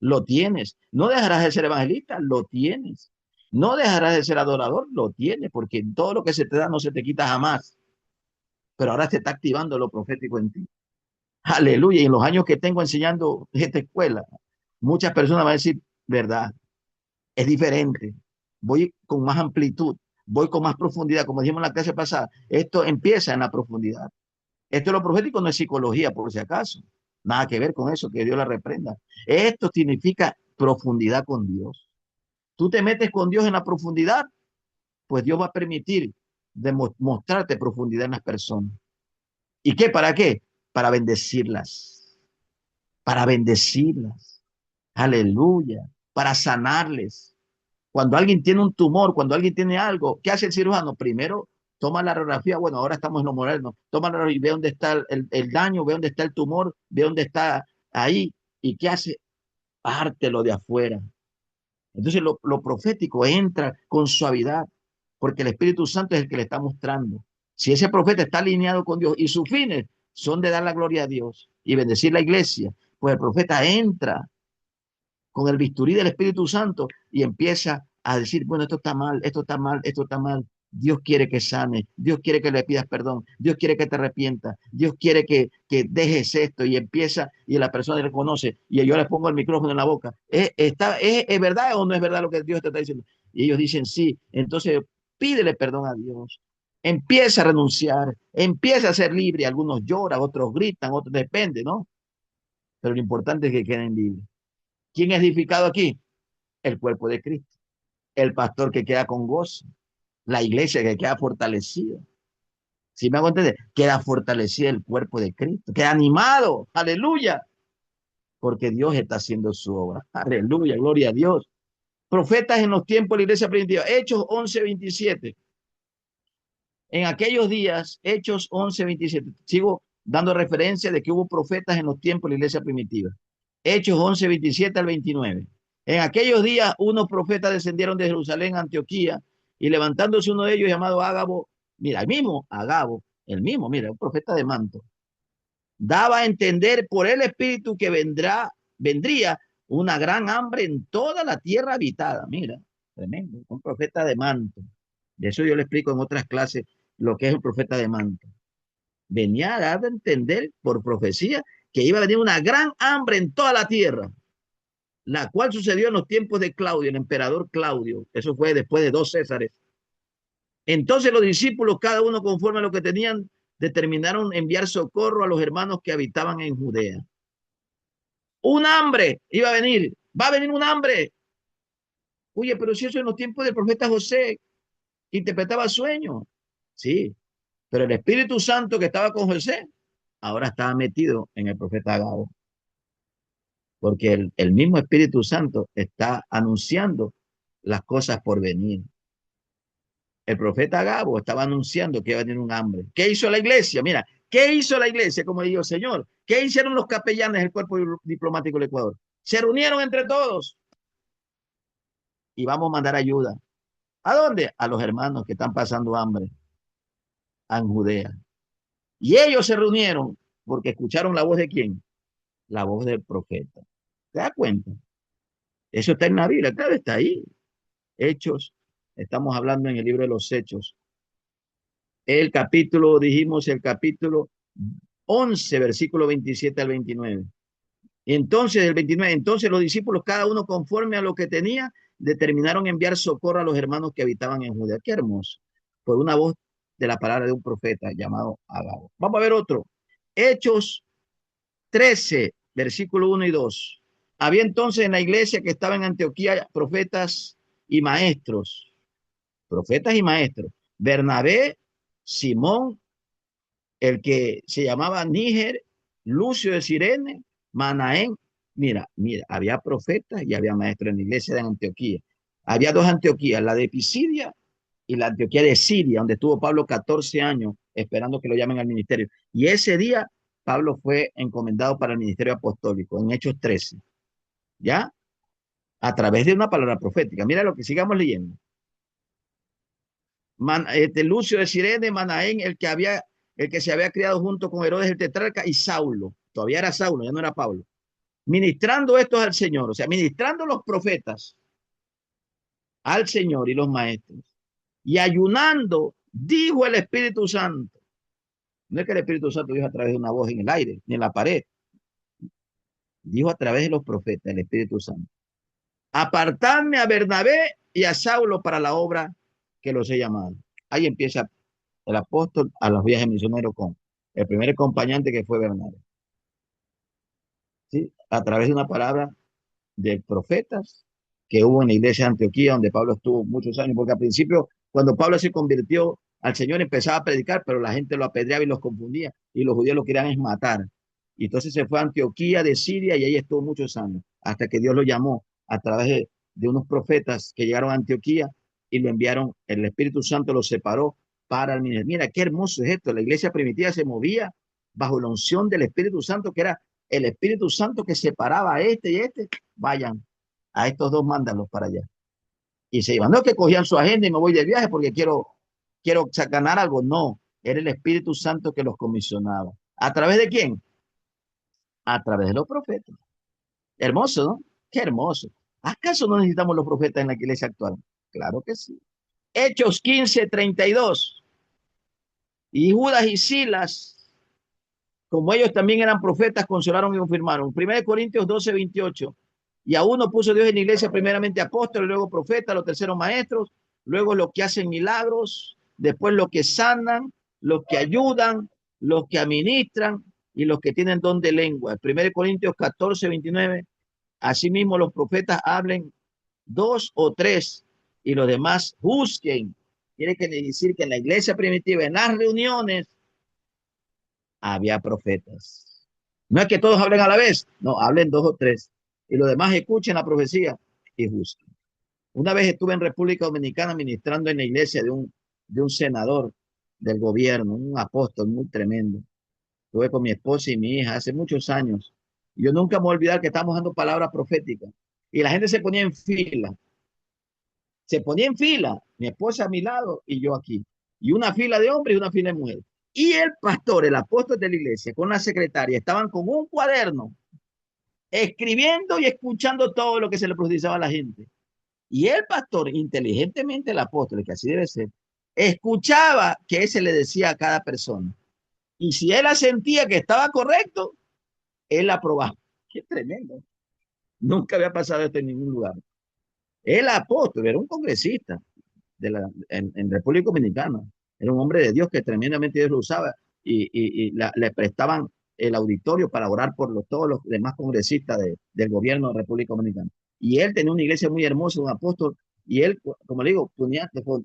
lo tienes. No dejarás de ser evangelista, lo tienes. No dejarás de ser adorador, lo tienes, porque todo lo que se te da no se te quita jamás. Pero ahora se está activando lo profético en ti. Aleluya. Y en los años que tengo enseñando esta escuela, muchas personas van a decir, verdad, es diferente. Voy con más amplitud, voy con más profundidad. Como dijimos en la clase pasada, esto empieza en la profundidad. Esto de lo profético no es psicología, por si acaso. Nada que ver con eso, que Dios la reprenda. Esto significa profundidad con Dios. Tú te metes con Dios en la profundidad, pues Dios va a permitir mostrarte profundidad en las personas. ¿Y qué? ¿Para qué? Para bendecirlas. Para bendecirlas. Aleluya. Para sanarles. Cuando alguien tiene un tumor, cuando alguien tiene algo, ¿qué hace el cirujano? Primero toma la radiografía, bueno, ahora estamos en lo moderno, toma la radiografía y ve dónde está el daño, ve dónde está el tumor, ve dónde está ahí. ¿Y qué hace? Pártelo de afuera. Entonces lo profético entra con suavidad, porque el Espíritu Santo es el que le está mostrando. Si ese profeta está alineado con Dios y sus fines son de dar la gloria a Dios y bendecir la iglesia, pues el profeta entra con el bisturí del Espíritu Santo y empieza a decir, bueno, esto está mal, esto está mal, esto está mal. Dios quiere que sane, Dios quiere que le pidas perdón, Dios quiere que te arrepientas, Dios quiere que dejes esto y empieza y la persona reconoce y yo le pongo el micrófono en la boca. ¿Es verdad o no es verdad lo que Dios te está diciendo? Y ellos dicen sí, entonces pídele perdón a Dios. Empieza a renunciar, empieza a ser libre. Algunos lloran, otros gritan, otros depende, ¿no? Pero lo importante es que queden libres. ¿Quién es edificado aquí? El cuerpo de Cristo. El pastor que queda con gozo. La iglesia que queda fortalecida. ¿Sí me hago entender? Queda fortalecida el cuerpo de Cristo. Queda animado. Aleluya. Porque Dios está haciendo su obra. Aleluya. Gloria a Dios. Profetas en los tiempos de la iglesia primitiva. Hechos 11:27. En aquellos días, Hechos 11:27. Sigo dando referencia de que hubo profetas en los tiempos de la iglesia primitiva. Hechos 11:27 al 29. En aquellos días, unos profetas descendieron de Jerusalén a Antioquía y levantándose uno de ellos llamado Ágabo, mira, el mismo Agabo, el mismo, mira, un profeta de manto, daba a entender por el Espíritu que vendría una gran hambre en toda la tierra habitada. Mira, tremendo, un profeta de manto. De eso yo le explico en otras clases lo que es un profeta de manto. Venía a dar a entender por profecía que iba a venir una gran hambre en toda la tierra, la cual sucedió en los tiempos de Claudio, el emperador Claudio. Eso fue después de 2 Césares. Entonces los discípulos, cada uno conforme a lo que tenían, determinaron enviar socorro a los hermanos que habitaban en Judea. Un hambre iba a venir, va a venir un hambre. Oye, pero si eso en los tiempos del profeta José interpretaba sueños. Sí, pero el Espíritu Santo que estaba con José ahora estaba metido en el profeta Agabo, porque el mismo Espíritu Santo está anunciando las cosas por venir. El profeta Agabo estaba anunciando que iba a venir un hambre. ¿Qué hizo la iglesia? Mira, ¿qué hizo la iglesia? Como digo, Señor, ¿qué hicieron los capellanes del cuerpo diplomático del Ecuador? Se reunieron entre todos y vamos a mandar ayuda. ¿A dónde? A los hermanos que están pasando hambre en Judea. Y ellos se reunieron porque escucharon la voz de quién? La voz del profeta. ¿Te das cuenta? Eso está en la Biblia, claro, está ahí. Hechos, estamos hablando en el libro de los Hechos. El capítulo, dijimos, el capítulo 11, versículo 27 al 29. Entonces, el 29, entonces los discípulos, cada uno conforme a lo que tenía, determinaron enviar socorro a los hermanos que habitaban en Judea. Qué hermoso. Por una voz de la palabra de un profeta llamado Agabo. Vamos a ver otro. Hechos 13, versículo 1 y 2. Había entonces en la iglesia que estaba en Antioquía profetas y maestros. Profetas y maestros. Bernabé, Simón, el que se llamaba Níger, Lucio de Cirene, Manaén. Mira, había profetas y había maestros en la iglesia de Antioquía. Había dos Antioquías, la de Pisidia y la Antioquía de Siria, donde estuvo Pablo 14 años esperando que lo llamen al ministerio. Y ese día Pablo fue encomendado para el ministerio apostólico, en Hechos 13, ¿ya? A través de una palabra profética. Mira lo que sigamos leyendo. Lucio de Cirene, Manaén, el que se había criado junto con Herodes el tetrarca, y Saulo, todavía era Saulo, ya no era Pablo, ministrando estos al Señor, o sea, ministrando los profetas al Señor y los maestros, y ayunando, dijo el Espíritu Santo. No es que el Espíritu Santo dijo a través de una voz en el aire, ni en la pared, dijo a través de los profetas, el Espíritu Santo. Apartadme a Bernabé y a Saulo para la obra que los he llamado. Ahí empieza el apóstol a los viajes misioneros con el primer acompañante que fue Bernabé. ¿Sí? A través de una palabra de profetas que hubo en la iglesia de Antioquía, donde Pablo estuvo muchos años, porque al principio, cuando Pablo se convirtió al Señor, empezaba a predicar, pero la gente lo apedreaba y los confundía, y los judíos lo querían es matar. Y entonces se fue a Antioquía de Siria y ahí estuvo muchos años, hasta que Dios lo llamó a través de unos profetas que llegaron a Antioquía y lo enviaron, el Espíritu Santo lo separó para el ministerio. Mira, qué hermoso es esto. La iglesia primitiva se movía bajo la unción del Espíritu Santo, que era el Espíritu Santo que separaba a este y este. Vayan, a estos dos mándalos para allá. y se iban. No es que cogían su agenda y me voy de viaje porque quiero ganar algo. No, era el Espíritu Santo que los comisionaba. ¿A través de quién? A través de los profetas. Hermoso, ¿no? Qué hermoso. ¿Acaso no necesitamos los profetas en la iglesia actual? Claro que sí. Hechos 15:32. Y Judas y Silas, como ellos también eran profetas, consolaron y confirmaron. 1 Corintios 12:28. Y a uno puso Dios en la iglesia, primeramente apóstoles, luego profetas, los terceros maestros, luego los que hacen milagros, después los que sanan, los que ayudan, los que administran y los que tienen don de lengua. 1 Corintios 14:29. Asimismo, los profetas hablen dos o tres y los demás juzguen. Quiere decir que en la iglesia primitiva, en las reuniones, había profetas. No es que todos hablen a la vez, no, hablen dos o tres. Y los demás escuchen la profecía y juzguen. Una vez estuve en República Dominicana ministrando en la iglesia de un senador del gobierno, un apóstol muy tremendo. Estuve con mi esposa y mi hija hace muchos años. Y yo nunca me voy a olvidar que estábamos dando palabras proféticas. Y la gente se ponía en fila. Se ponía en fila, mi esposa a mi lado y yo aquí. Y una fila de hombres y una fila de mujeres. Y el pastor, el apóstol de la iglesia, con la secretaria, estaban con un cuaderno, escribiendo y escuchando todo lo que se le profetizaba a la gente. Y el pastor, inteligentemente el apóstol, que así debe ser, escuchaba que se le decía a cada persona. Y si él sentía que estaba correcto, él aprobaba. Qué tremendo. Nunca había pasado esto en ningún lugar. El apóstol era un congresista en República Dominicana. Era un hombre de Dios que tremendamente Dios lo usaba y le prestaban el auditorio para orar por todos los demás congresistas del gobierno de República Dominicana. Y él tenía una iglesia muy hermosa, un apóstol, y él, como le digo,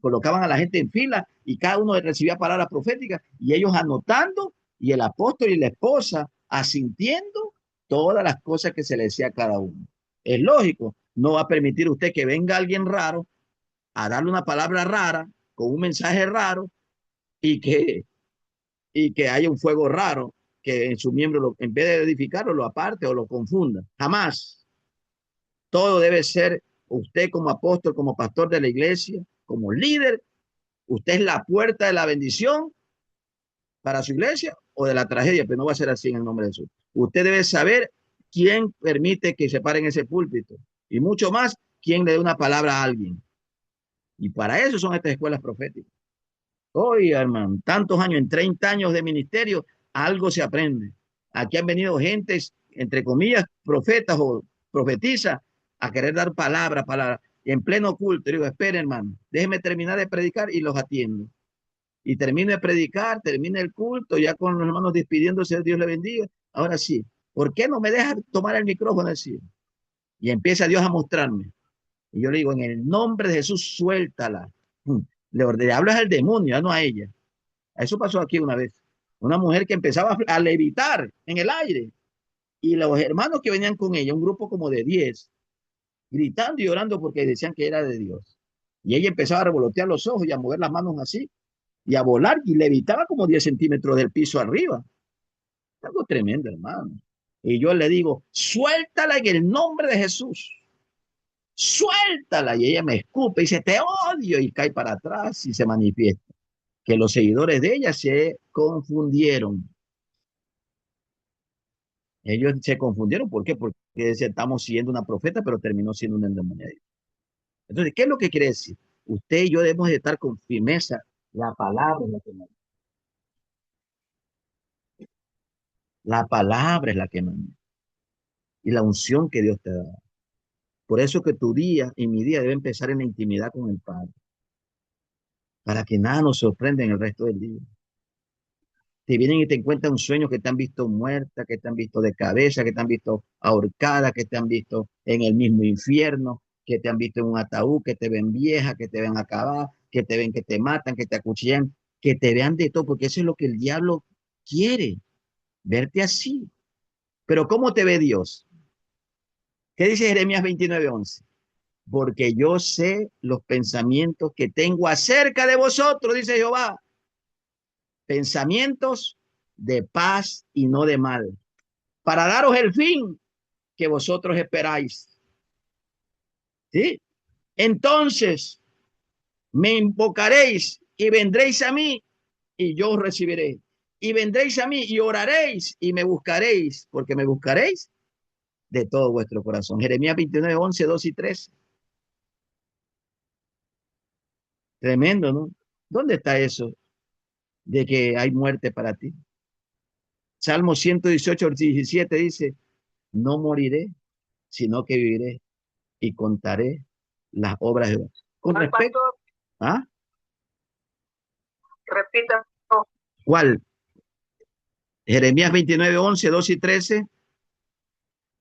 colocaban a la gente en fila y cada uno recibía palabras proféticas y ellos anotando y el apóstol y la esposa asintiendo todas las cosas que se le decía a cada uno. Es lógico, no va a permitir usted que venga alguien raro a darle una palabra rara, con un mensaje raro, y que haya un fuego raro, que en su miembro, en vez de edificarlo, lo aparte o lo confunda. Jamás. Todo debe ser usted como apóstol, como pastor de la iglesia, como líder. Usted es la puerta de la bendición para su iglesia o de la tragedia, pero no va a ser así en el nombre de Jesús. Usted debe saber quién permite que se pare en ese púlpito y mucho más, quién le dé una palabra a alguien. Y para eso son estas escuelas proféticas. Oye, hermano, tantos años, en 30 años de ministerio, algo se aprende. Aquí han venido gentes, entre comillas, profetas o profetizas, a querer dar palabra, en pleno culto. Digo, esperen, hermano, déjenme terminar de predicar y los atiendo. Y termino de predicar, termina el culto, ya con los hermanos despidiéndose, Dios le bendiga. Ahora sí, ¿por qué no me deja tomar el micrófono así? Y empieza Dios a mostrarme. Y yo le digo, en el nombre de Jesús, suéltala. Le hablo al demonio, no a ella. Eso pasó aquí una vez. Una mujer que empezaba a levitar en el aire. Y los hermanos que venían con ella, un grupo como de 10, gritando y orando porque decían que era de Dios. Y ella empezaba a revolotear los ojos y a mover las manos así. Y a volar y levitaba como 10 centímetros del piso arriba. Algo tremendo, hermano. Y yo le digo, suéltala en el nombre de Jesús. Suéltala. Y ella me escupe y dice, te odio. Y cae para atrás y se manifiesta. Que los seguidores de ella se confundieron. Ellos se confundieron. ¿Por qué? Porque estamos siguiendo una profeta, pero terminó siendo un endemoniado. Entonces, ¿qué es lo que quiere decir? Usted y yo debemos de estar con firmeza. La palabra es la que manda. La palabra es la que manda. Y la unción que Dios te da. Por eso que tu día y mi día debe empezar en la intimidad con el Padre. Para que nada nos sorprenda en el resto del día. Te vienen y te encuentran un sueño que te han visto muerta, que te han visto de cabeza, que te han visto ahorcada, que te han visto en el mismo infierno, que te han visto en un ataúd, que te ven vieja, que te ven acabada, que te ven que te matan, que te acuchillan, que te vean de todo, porque eso es lo que el diablo quiere, verte así. Pero ¿cómo te ve Dios? ¿Qué dice Jeremías 29:11? Porque yo sé los pensamientos que tengo acerca de vosotros, dice Jehová. Pensamientos de paz y no de mal, para daros el fin que vosotros esperáis. ¿Sí? Entonces me invocaréis y vendréis a mí y yo os recibiré. Y vendréis a mí y oraréis y me buscaréis, porque me buscaréis de todo vuestro corazón. Jeremías 29, 11, 2 y 3. Tremendo, ¿no? ¿Dónde está eso de que hay muerte para ti? Salmo 118, 17 dice, no moriré, sino que viviré y contaré las obras de Dios. Con respecto, ¿ah? Repita. ¿Cuál? Jeremías 29, 11, 2 y 13,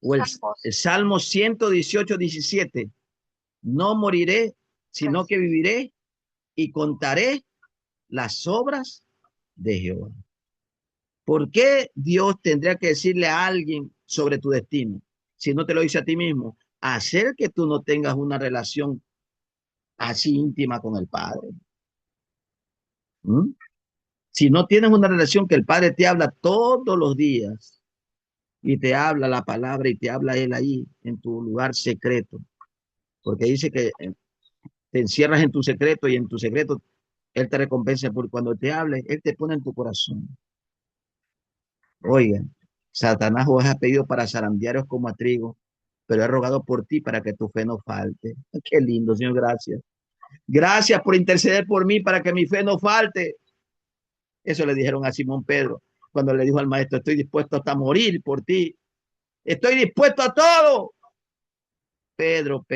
o el Salmo 118, 17. No moriré, sino que viviré y contaré las obras de Jehová. ¿Por qué Dios tendría que decirle a alguien sobre tu destino si no te lo dice a ti mismo? Hacer que tú no tengas una relación así íntima con el Padre. ¿Mm? Si no tienes una relación que el Padre te habla todos los días y te habla la palabra y te habla Él ahí en tu lugar secreto, porque dice que te encierras en tu secreto y en tu secreto Él te recompensa por cuando te hable, Él te pone en tu corazón. Oiga, Satanás os ha pedido para zarandearos como a trigo, pero he rogado por ti para que tu fe no falte. Qué lindo, Señor, gracias. Gracias por interceder por mí para que mi fe no falte. Eso le dijeron a Simón Pedro cuando le dijo al maestro, estoy dispuesto hasta morir por ti. Estoy dispuesto a todo. Pedro,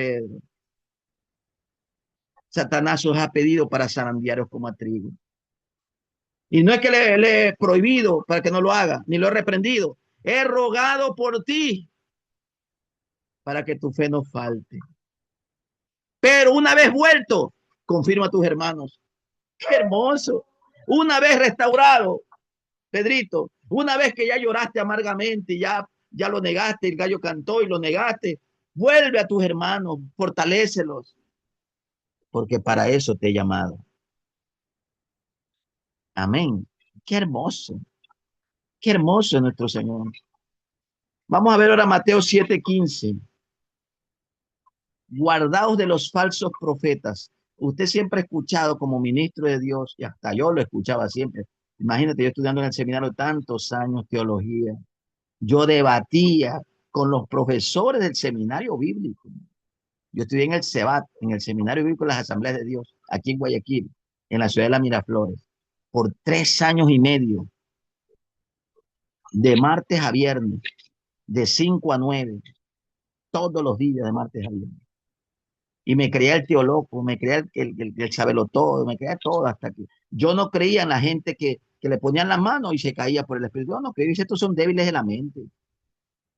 Satanás os ha pedido para zarandearos como a trigo. Y no es que le he prohibido para que no lo haga, ni lo he reprendido. He rogado por ti para que tu fe no falte. Pero una vez vuelto, confirma a tus hermanos. Qué hermoso. Una vez restaurado, Pedrito, una vez que ya lloraste amargamente y ya lo negaste, el gallo cantó y lo negaste, vuelve a tus hermanos, fortalécelos, porque para eso te he llamado. Amén. Qué hermoso. Qué hermoso es nuestro Señor. Vamos a ver ahora Mateo 7:15. Guardaos de los falsos profetas. Usted siempre ha escuchado como ministro de Dios, y hasta yo lo escuchaba siempre. Imagínate, yo estudiando en el seminario tantos años teología. Yo debatía con los profesores del seminario bíblico. Yo estudié en el CEBAT, en el Seminario Bíblico de las Asambleas de Dios, aquí en Guayaquil, en la ciudad de las Miraflores, por 3 años y medio, de martes a viernes, de 5 a 9, todos los días de martes a viernes. Y me creía el teólogo, me creía el sabelotodo, me creía todo hasta que yo no creía en la gente que le ponían la mano y se caía por el Espíritu. Yo no creía, estos son débiles de la mente.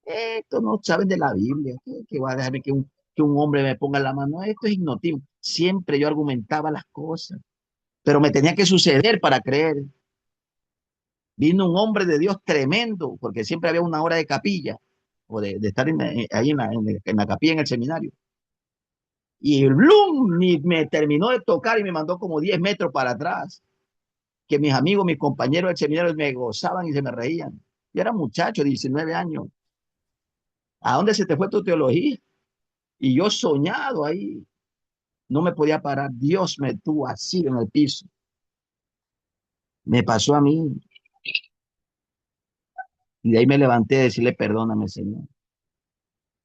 Estos no saben de la Biblia. ¿Qué va a dejarme que un hombre me ponga la mano? Esto es hipnotismo. Siempre yo argumentaba las cosas, pero me tenía que suceder para creer. Vino un hombre de Dios tremendo, porque siempre había una hora de capilla, o de estar ahí en la capilla en el seminario. Y el Bloom ni me terminó de tocar y me mandó como 10 metros para atrás. Que mis amigos, mis compañeros del seminario me gozaban y se me reían. Yo era muchacho, 19 años. ¿A dónde se te fue tu teología? Y yo soñado ahí, no me podía parar. Dios me tuvo así en el piso. Me pasó a mí. Y de ahí me levanté a decirle, perdóname, Señor.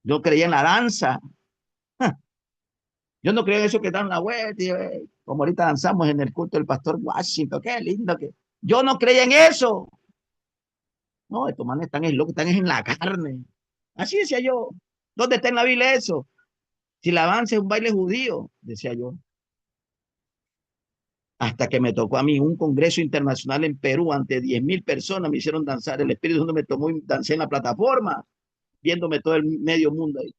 Yo creía en la danza. Yo no creía en eso que dan la vuelta. Como ahorita danzamos en el culto del pastor Washington. Qué lindo que. Yo no creía en eso. No, estos manes están locos, están en la carne. Así decía yo. ¿Dónde está en la Biblia eso? Si la danza es un baile judío, decía yo. Hasta que me tocó a mí un congreso internacional en Perú ante 10.000 personas, me hicieron danzar. El Espíritu Santo me tomó y dancé en la plataforma, viéndome todo el medio mundo ahí.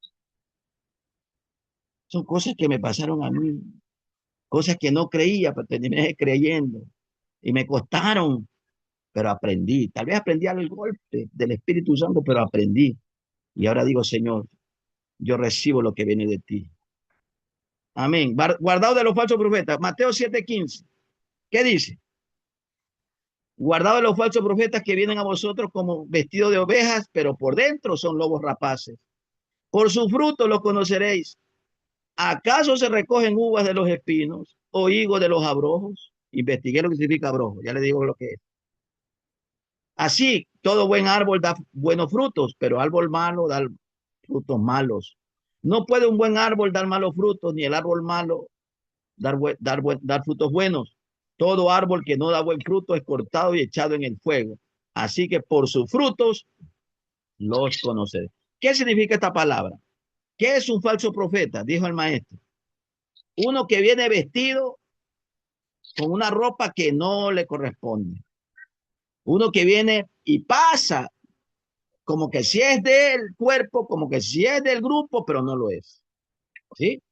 Son cosas que me pasaron a mí, cosas que no creía, pero terminé creyendo. Y me costaron, pero aprendí. Tal vez aprendí al golpe del Espíritu Santo, pero aprendí. Y ahora digo, Señor, yo recibo lo que viene de ti. Amén. Guardado de los falsos profetas. Mateo 7:15. ¿Qué dice? Guardado de los falsos profetas que vienen a vosotros como vestidos de ovejas, pero por dentro son lobos rapaces. Por su fruto los conoceréis. ¿Acaso se recogen uvas de los espinos o higos de los abrojos? Investigué lo que significa abrojo, ya le digo lo que es. Así, todo buen árbol da buenos frutos, pero árbol malo da frutos malos. No puede un buen árbol dar malos frutos, ni el árbol malo dar frutos buenos. Todo árbol que no da buen fruto es cortado y echado en el fuego. Así que por sus frutos los conoceré. ¿Qué significa esta palabra? ¿Qué es un falso profeta? Dijo el maestro. Uno que viene vestido con una ropa que no le corresponde. Uno que viene y pasa como que si es del cuerpo, como que si es del grupo, pero no lo es. ¿Sí?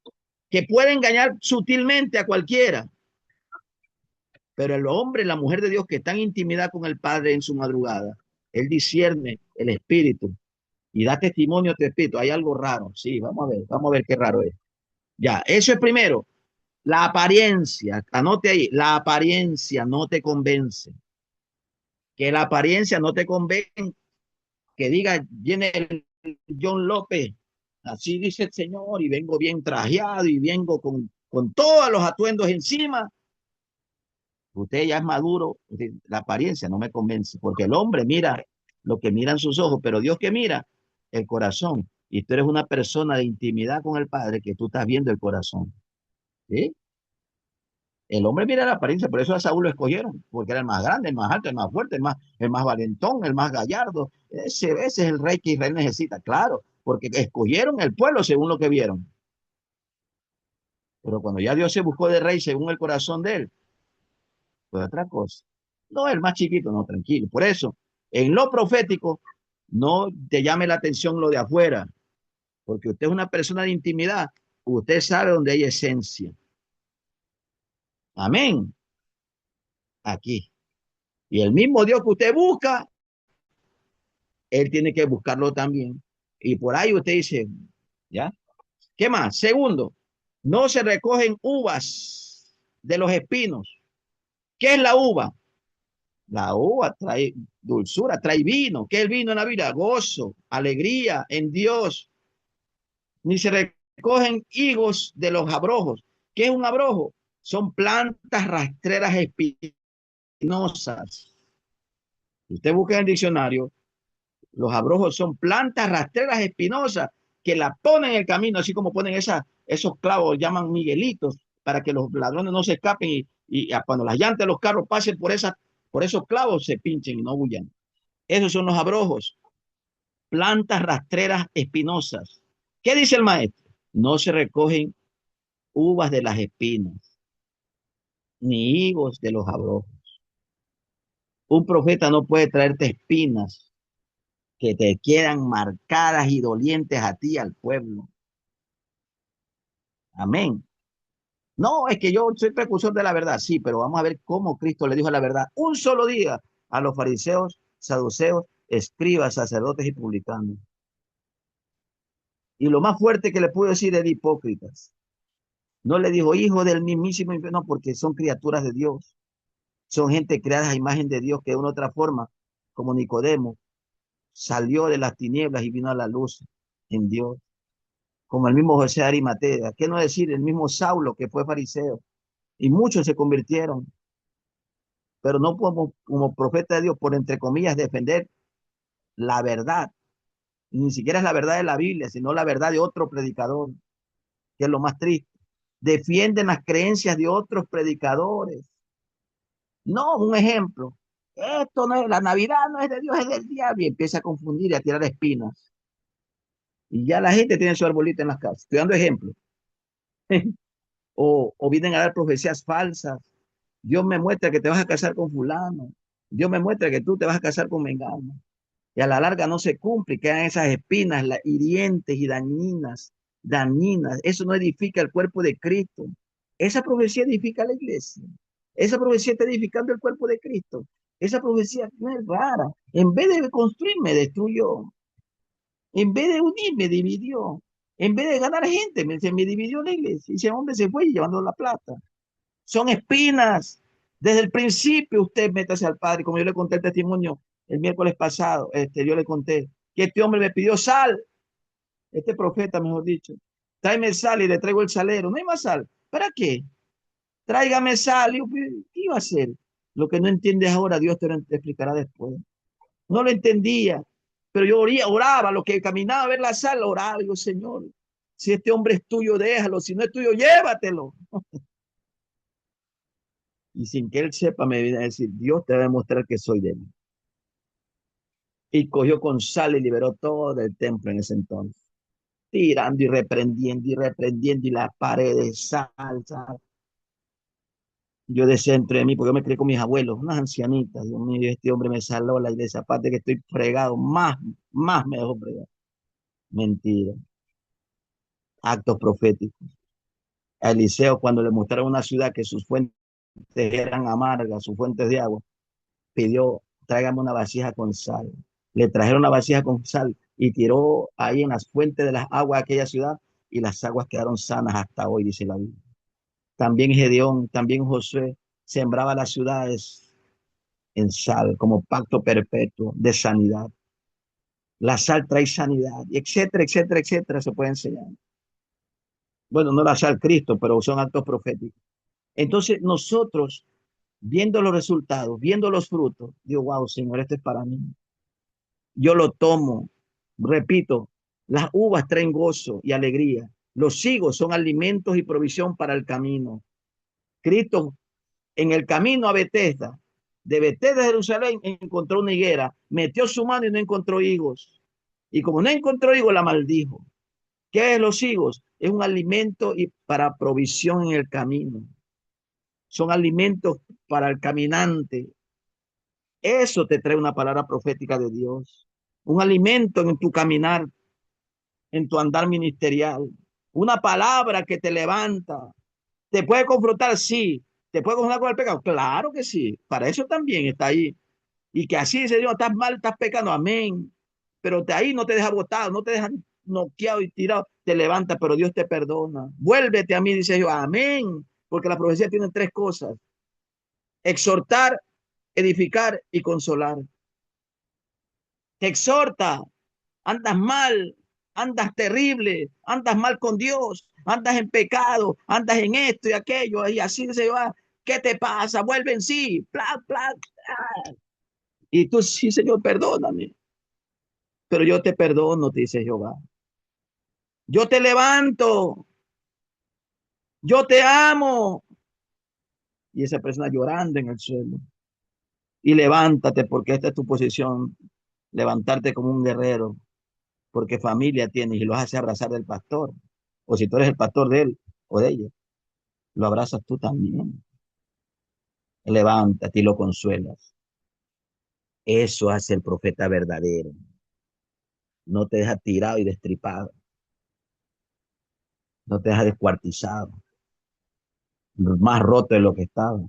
Que puede engañar sutilmente a cualquiera. Pero el hombre, la mujer de Dios que está en intimidad con el Padre en su madrugada, él discierne el espíritu y da testimonio a tu espíritu. Hay algo raro. Sí, vamos a ver qué raro es. Ya, eso es primero. La apariencia, anote ahí, la apariencia no te convence. Que la apariencia no te convence, que diga, viene el John López, así dice el Señor, y vengo bien trajeado y vengo con todos los atuendos encima. Usted ya es maduro, la apariencia no me convence, porque el hombre mira lo que miran sus ojos, pero Dios que mira el corazón. Y tú eres una persona de intimidad con el Padre que tú estás viendo el corazón. ¿Sí? El hombre mira la apariencia, por eso a Saúl lo escogieron, porque era el más grande, el más alto, el más fuerte, el más valentón, el más gallardo. Ese es el rey que Israel necesita, claro, porque escogieron el pueblo según lo que vieron. Pero cuando ya Dios se buscó de rey según el corazón de él, pues otra cosa. No, el más chiquito, no, tranquilo. Por eso, en lo profético, no te llame la atención lo de afuera, porque usted es una persona de intimidad, usted sabe dónde hay esencia. Amén. Aquí. Y el mismo Dios que usted busca, él tiene que buscarlo también. Y por ahí usted dice, ¿ya? ¿Qué más? Segundo, no se recogen uvas de los espinos. ¿Qué es la uva? La uva trae dulzura, trae vino. ¿Qué es el vino en la vida? Gozo, alegría en Dios. Ni se recogen higos de los abrojos. ¿Qué es un abrojo? Son plantas rastreras espinosas. Si usted busca en el diccionario, los abrojos son plantas rastreras espinosas que la ponen en el camino, así como ponen esos clavos, llaman miguelitos, para que los ladrones no se escapen y cuando las llantas de los carros pasen por esos clavos se pinchen y no huyan. Esos son los abrojos, plantas rastreras espinosas. ¿Qué dice el maestro? No se recogen uvas de las espinas, ni higos de los abrojos. Un profeta no puede traerte espinas que te quedan marcadas y dolientes a ti, al pueblo. Amén. No, es que yo soy precursor de la verdad, sí, pero vamos a ver cómo Cristo le dijo la verdad un solo día a los fariseos, saduceos, escribas, sacerdotes y publicanos. Y lo más fuerte que le puedo decir es de hipócritas. No le dijo hijo del mismísimo infierno porque son criaturas de Dios. Son gente creada a imagen de Dios que de una otra forma, como Nicodemo, salió de las tinieblas y vino a la luz en Dios. Como el mismo José de Arimatea. ¿Qué no decir? El mismo Saulo que fue fariseo. Y muchos se convirtieron. Pero no como profeta de Dios, por entre comillas, defender la verdad. Ni siquiera es la verdad de la Biblia, sino la verdad de otro predicador, que es lo más triste. Defienden las creencias de otros predicadores. No, un ejemplo. Esto no es, la Navidad no es de Dios, es del diablo. Y empieza a confundir y a tirar espinas. Y ya la gente tiene su arbolito en las casas. Estoy dando ejemplos. O vienen a dar profecías falsas. Dios me muestra que te vas a casar con fulano. Dios me muestra que tú te vas a casar con mengano. Y a la larga no se cumple, quedan esas espinas hirientes y dañinas. Eso no edifica el cuerpo de Cristo. Esa profecía edifica la iglesia. Esa profecía está edificando el cuerpo de Cristo. Esa profecía no es rara. En vez de construirme, destruyó. En vez de unirme, dividió. En vez de ganar gente, me dividió la iglesia. Y ese hombre se fue llevando la plata. Son espinas. Desde el principio usted métase al Padre, como yo le conté el testimonio el miércoles pasado, yo le conté que este hombre me pidió sal, este profeta, mejor dicho, tráeme sal y le traigo el salero. No hay más sal. ¿Para qué? Tráigame sal. Y yo, pues, ¿qué iba a hacer? Lo que no entiendes ahora, Dios te lo explicará después. No lo entendía, pero yo oraba, lo que caminaba a ver la sal, oraba. Digo, Señor, si este hombre es tuyo, déjalo. Si no es tuyo, llévatelo. Y sin que él sepa, me viene a decir, Dios te va a demostrar que soy de él. Y cogió con sal y liberó todo el templo en ese entonces, tirando y reprendiendo, y las paredes, sal, sal. Yo decía dentro de mí, porque yo me crié con mis abuelos, unas ancianitas. Dios mío, este hombre me saló la iglesia, aparte que estoy fregado, más me dejó fregar. Mentira, actos proféticos. A Eliseo, cuando le mostraron una ciudad que sus fuentes eran amargas, sus fuentes de agua, pidió, tráigame una vasija con sal. Le trajeron una vasija con sal y tiró ahí en las fuentes de las aguas de aquella ciudad, y las aguas quedaron sanas hasta hoy, dice la Biblia. También Gedeón, también Josué sembraba las ciudades en sal como pacto perpetuo de sanidad. La sal trae sanidad, etcétera, etcétera, etcétera, se puede enseñar. Bueno, no la sal Cristo, pero son actos proféticos. Entonces nosotros, viendo los resultados, viendo los frutos, digo, wow, Señor, esto es para mí. Yo lo tomo. Repito, las uvas traen gozo y alegría. Los higos son alimentos y provisión para el camino. Cristo, en el camino a Betesda, de Betesda a Jerusalén, encontró una higuera, metió su mano y no encontró higos. Y como no encontró higos, la maldijo. ¿Qué es los higos? Es un alimento y para provisión en el camino. Son alimentos para el caminante. Eso te trae una palabra profética de Dios. Un alimento en tu caminar, en tu andar ministerial. Una palabra que te levanta. ¿Te puede confrontar? Sí. ¿Te puede confrontar con el pecado? Claro que sí. Para eso también está ahí. Y que así dice Dios, estás mal, estás pecando. Amén. Pero de ahí no te deja botado, no te deja noqueado y tirado. Te levanta, pero Dios te perdona. Vuélvete a mí, dice Dios. Amén. Porque la profecía tiene tres cosas: exhortar, edificar y consolar. Te exhorta, andas mal, andas terrible, andas mal con Dios, andas en pecado, andas en esto y aquello, y así se va. ¿Qué te pasa? Vuelve en sí, plac, plac. Y tú, sí, Señor, perdóname. Pero yo te perdono, te dice Jehová. Yo te levanto, yo te amo. Y esa persona llorando en el suelo. Y levántate, porque esta es tu posición, levantarte como un guerrero, porque familia tienes y los hace abrazar del pastor. O si tú eres el pastor de él o de ella, lo abrazas tú también. Levántate y lo consuelas. Eso hace el profeta verdadero. No te deja tirado y destripado. No te deja descuartizado. Más roto de lo que estaba.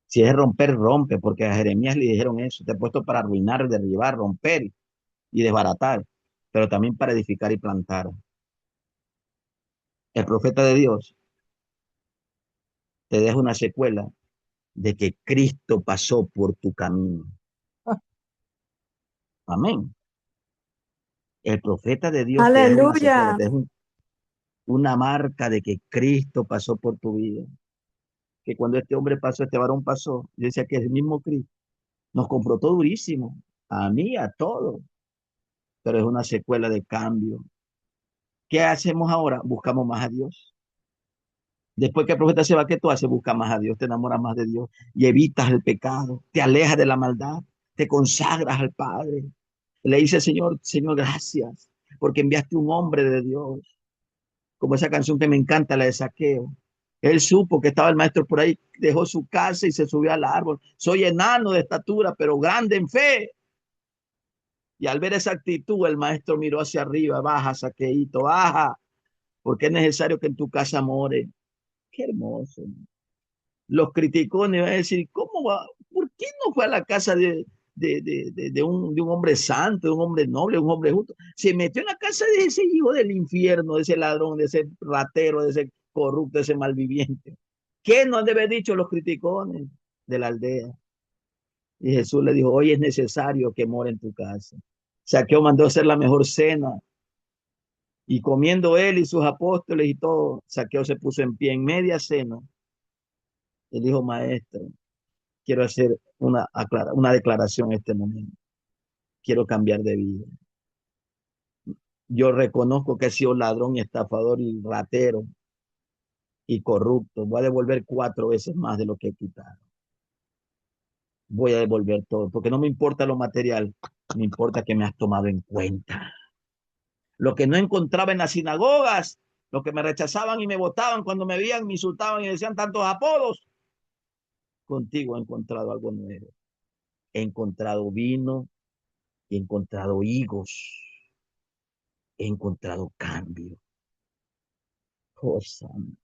Si es romper, rompe, porque a Jeremías le dijeron eso. Te he puesto para arruinar, derribar, romper y desbaratar, pero también para edificar y plantar. El profeta de Dios te deja una secuela de que Cristo pasó por tu camino. Amén. El profeta de Dios te deja una secuela, Aleluya. te deja una marca de que Cristo pasó por tu vida. Que cuando este hombre pasó, este varón pasó, yo decía que es el mismo Cristo. Nos confrontó durísimo, a mí, a todos, pero es una secuela de cambio. ¿Qué hacemos ahora? Buscamos más a Dios. Después que el profeta se va, ¿qué tú haces? Buscas más a Dios, te enamoras más de Dios y evitas el pecado, te alejas de la maldad, te consagras al Padre. Le dice, Señor, Señor, gracias, porque enviaste un hombre de Dios, como esa canción que me encanta, la de Saqueo. Él supo que estaba el maestro por ahí, dejó su casa y se subió al árbol. Soy enano de estatura, pero grande en fe. Y al ver esa actitud, el maestro miró hacia arriba: baja, Saqueito, baja, porque es necesario que en tu casa more. Qué hermoso. Los criticones van a decir, ¿cómo va? ¿Por qué no fue a la casa de un hombre santo, de un hombre noble, de un hombre justo? Se metió en la casa de ese hijo del infierno, de ese ladrón, de ese ratero, de ese corrupto, de ese malviviente. ¿Qué nos debe dicho los criticones de la aldea? Y Jesús le dijo, hoy es necesario que more en tu casa. Saqueo mandó hacer la mejor cena. Y comiendo él y sus apóstoles y todo, Zaqueo se puso en pie en media cena. Él dijo, maestro, quiero hacer una declaración en este momento. Quiero cambiar de vida. Yo reconozco que he sido ladrón y estafador y ratero y corrupto. Voy a devolver 4 veces más de lo que he quitado. Voy a devolver todo, porque no me importa lo material, me importa que me has tomado en cuenta. Lo que no encontraba en las sinagogas, lo que me rechazaban y me votaban cuando me veían, me insultaban y decían tantos apodos. Contigo he encontrado algo nuevo. He encontrado vino, he encontrado higos, he encontrado cambio. Oh, santo.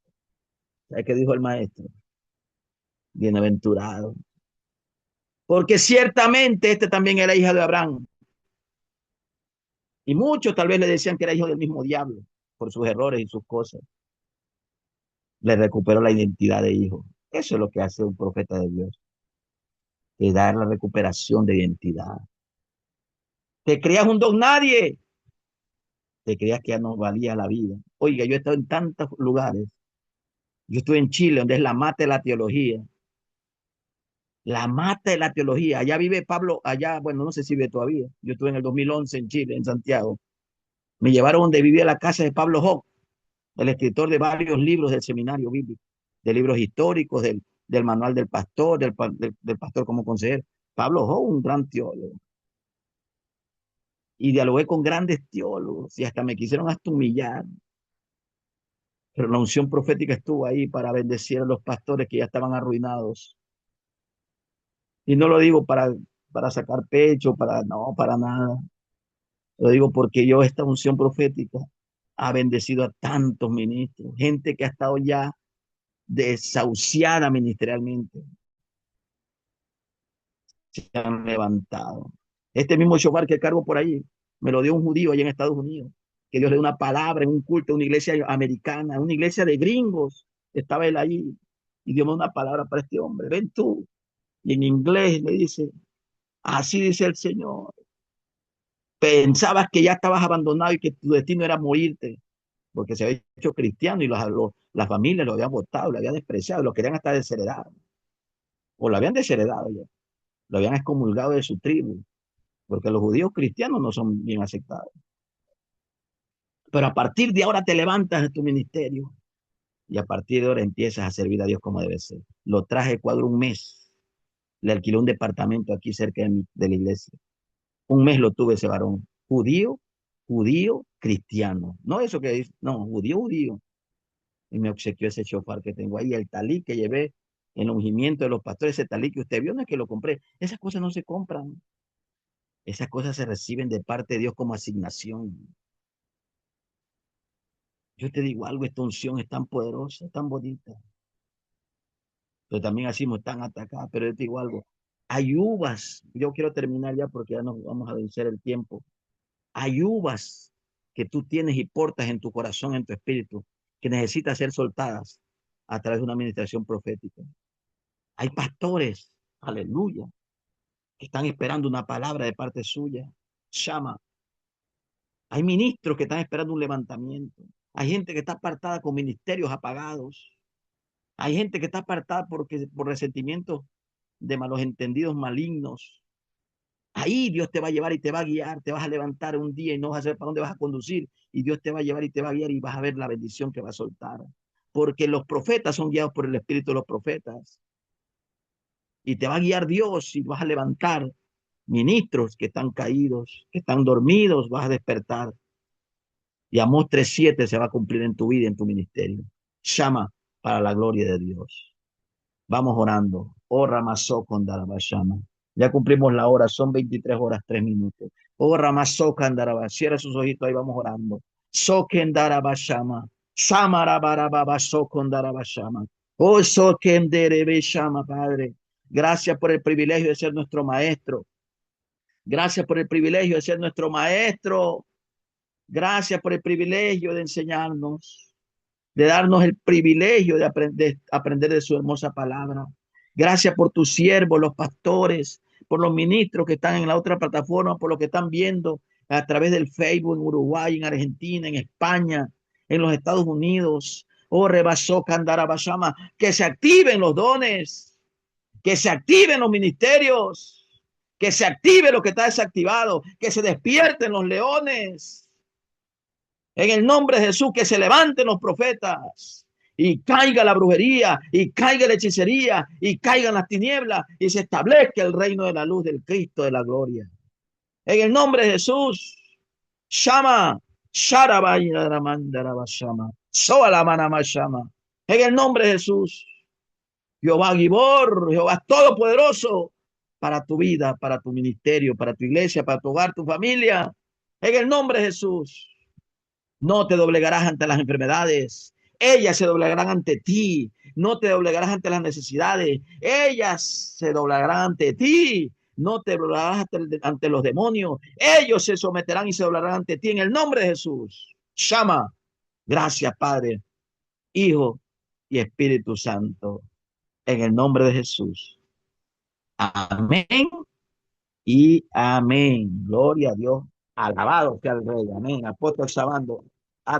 ¿Sabe qué dijo el maestro? Bienaventurado. Porque ciertamente este también era hija de Abraham. Y muchos tal vez le decían que era hijo del mismo diablo por sus errores y sus cosas. Le recuperó la identidad de hijo. Eso es lo que hace un profeta de Dios, que dar la recuperación de identidad. Te creías un don nadie, te creías que ya no valía la vida. Oiga, yo he estado en tantos lugares. Yo estuve en Chile, donde es la mata de la teología. La mata de la teología. Allá vive Pablo, allá, bueno, no sé si vive todavía. Yo estuve en el 2011 en Chile, en Santiago. Me llevaron donde vivía la casa de Pablo Hock, el escritor de varios libros del seminario bíblico, de libros históricos, del manual del pastor, del pastor como consejero. Pablo Hock, un gran teólogo. Y dialogué con grandes teólogos y hasta me quisieron hasta humillar. Pero la unción profética estuvo ahí para bendecir a los pastores que ya estaban arruinados. Y no lo digo para sacar pecho, no, para nada. Lo digo porque esta unción profética ha bendecido a tantos ministros, gente que ha estado ya desahuciada ministerialmente, se han levantado. Este mismo shofar que cargo por ahí, me lo dio un judío allá en Estados Unidos, que Dios le dio una palabra en un culto, en una iglesia americana, en una iglesia de gringos, estaba él allí, y dio una palabra para este hombre, ven tú, y en inglés me dice, así dice el Señor, pensabas que ya estabas abandonado y que tu destino era morirte, porque se había hecho cristiano y la familia lo había votado, lo había despreciado, lo querían hasta desheredar, o lo habían desheredado ya, lo habían excomulgado de su tribu, porque los judíos cristianos no son bien aceptados. Pero a partir de ahora te levantas de tu ministerio y a partir de ahora empiezas a servir a Dios como debe ser. Lo traje a Ecuador un mes, le alquilé un departamento aquí cerca de la iglesia. Un mes lo tuve ese varón, judío, cristiano. No eso que dice, no, judío. Y me obsequió ese shofar que tengo ahí, el talí que llevé en el ungimiento de los pastores, ese talí que usted vio, no es que lo compré. Esas cosas no se compran. Esas cosas se reciben de parte de Dios como asignación. Yo te digo algo, esta unción es tan poderosa, tan bonita, pero también así nos están atacadas. Pero yo te digo algo, hay uvas, yo quiero terminar ya porque ya nos vamos a vencer el tiempo. Hay uvas que tú tienes y portas en tu corazón, en tu espíritu, que necesitan ser soltadas a través de una administración profética. Hay pastores, aleluya, que están esperando una palabra de parte suya. Llama. Hay ministros que están esperando un levantamiento. Hay gente que está apartada con ministerios apagados. Hay gente que está apartada por resentimientos de malos entendidos malignos. Ahí Dios te va a llevar y te va a guiar. Te vas a levantar un día y no vas a saber para dónde vas a conducir. Y Dios te va a llevar y te va a guiar y vas a ver la bendición que va a soltar. Porque los profetas son guiados por el Espíritu de los profetas. Y te va a guiar Dios y vas a levantar ministros que están caídos, que están dormidos, vas a despertar. Y Amós 3:7 se va a cumplir en tu vida, en tu ministerio. Llama para la gloria de Dios. Vamos orando. Oh, Ramasó con Darabashama. Ya cumplimos la hora, son 23 horas, 3 minutos. Oh, Ramasó con Darabashama. Cierra sus ojitos, ahí vamos orando. Soken Darabashama. Samarabarababasó con Darabashama. Oh, Soken Derebeshama, Padre. Gracias por el privilegio de ser nuestro maestro. Gracias por el privilegio de ser nuestro maestro. Gracias por el privilegio de enseñarnos, de darnos el privilegio de aprender de su hermosa palabra. Gracias por tus siervos, los pastores, por los ministros que están en la otra plataforma, por los que están viendo a través del Facebook en Uruguay, en Argentina, en España, en los Estados Unidos. Oh, rebasó Candarabashama, que se activen los dones, que se activen los ministerios, que se active lo que está desactivado, que se despierten los leones. En el nombre de Jesús, que se levanten los profetas y caiga la brujería y caiga la hechicería y caigan las tinieblas y se establezca el reino de la luz del Cristo de la gloria. En el nombre de Jesús, Shama, Sharabayaramandarabashama, Soalamanamashama. En el nombre de Jesús, Jehová Gibor, Jehová Todopoderoso, para tu vida, para tu ministerio, para tu iglesia, para tu hogar, tu familia. En el nombre de Jesús, no te doblegarás ante las enfermedades. Ellas se doblegarán ante ti. No te doblegarás ante las necesidades. Ellas se doblegarán ante ti. No te doblegarás ante los demonios. Ellos se someterán y se doblarán ante ti en el nombre de Jesús. Shama. Gracias, Padre, Hijo y Espíritu Santo. En el nombre de Jesús. Amén y amén. Gloria a Dios. Alabado sea el Rey. Amén. Apóstol Sabando.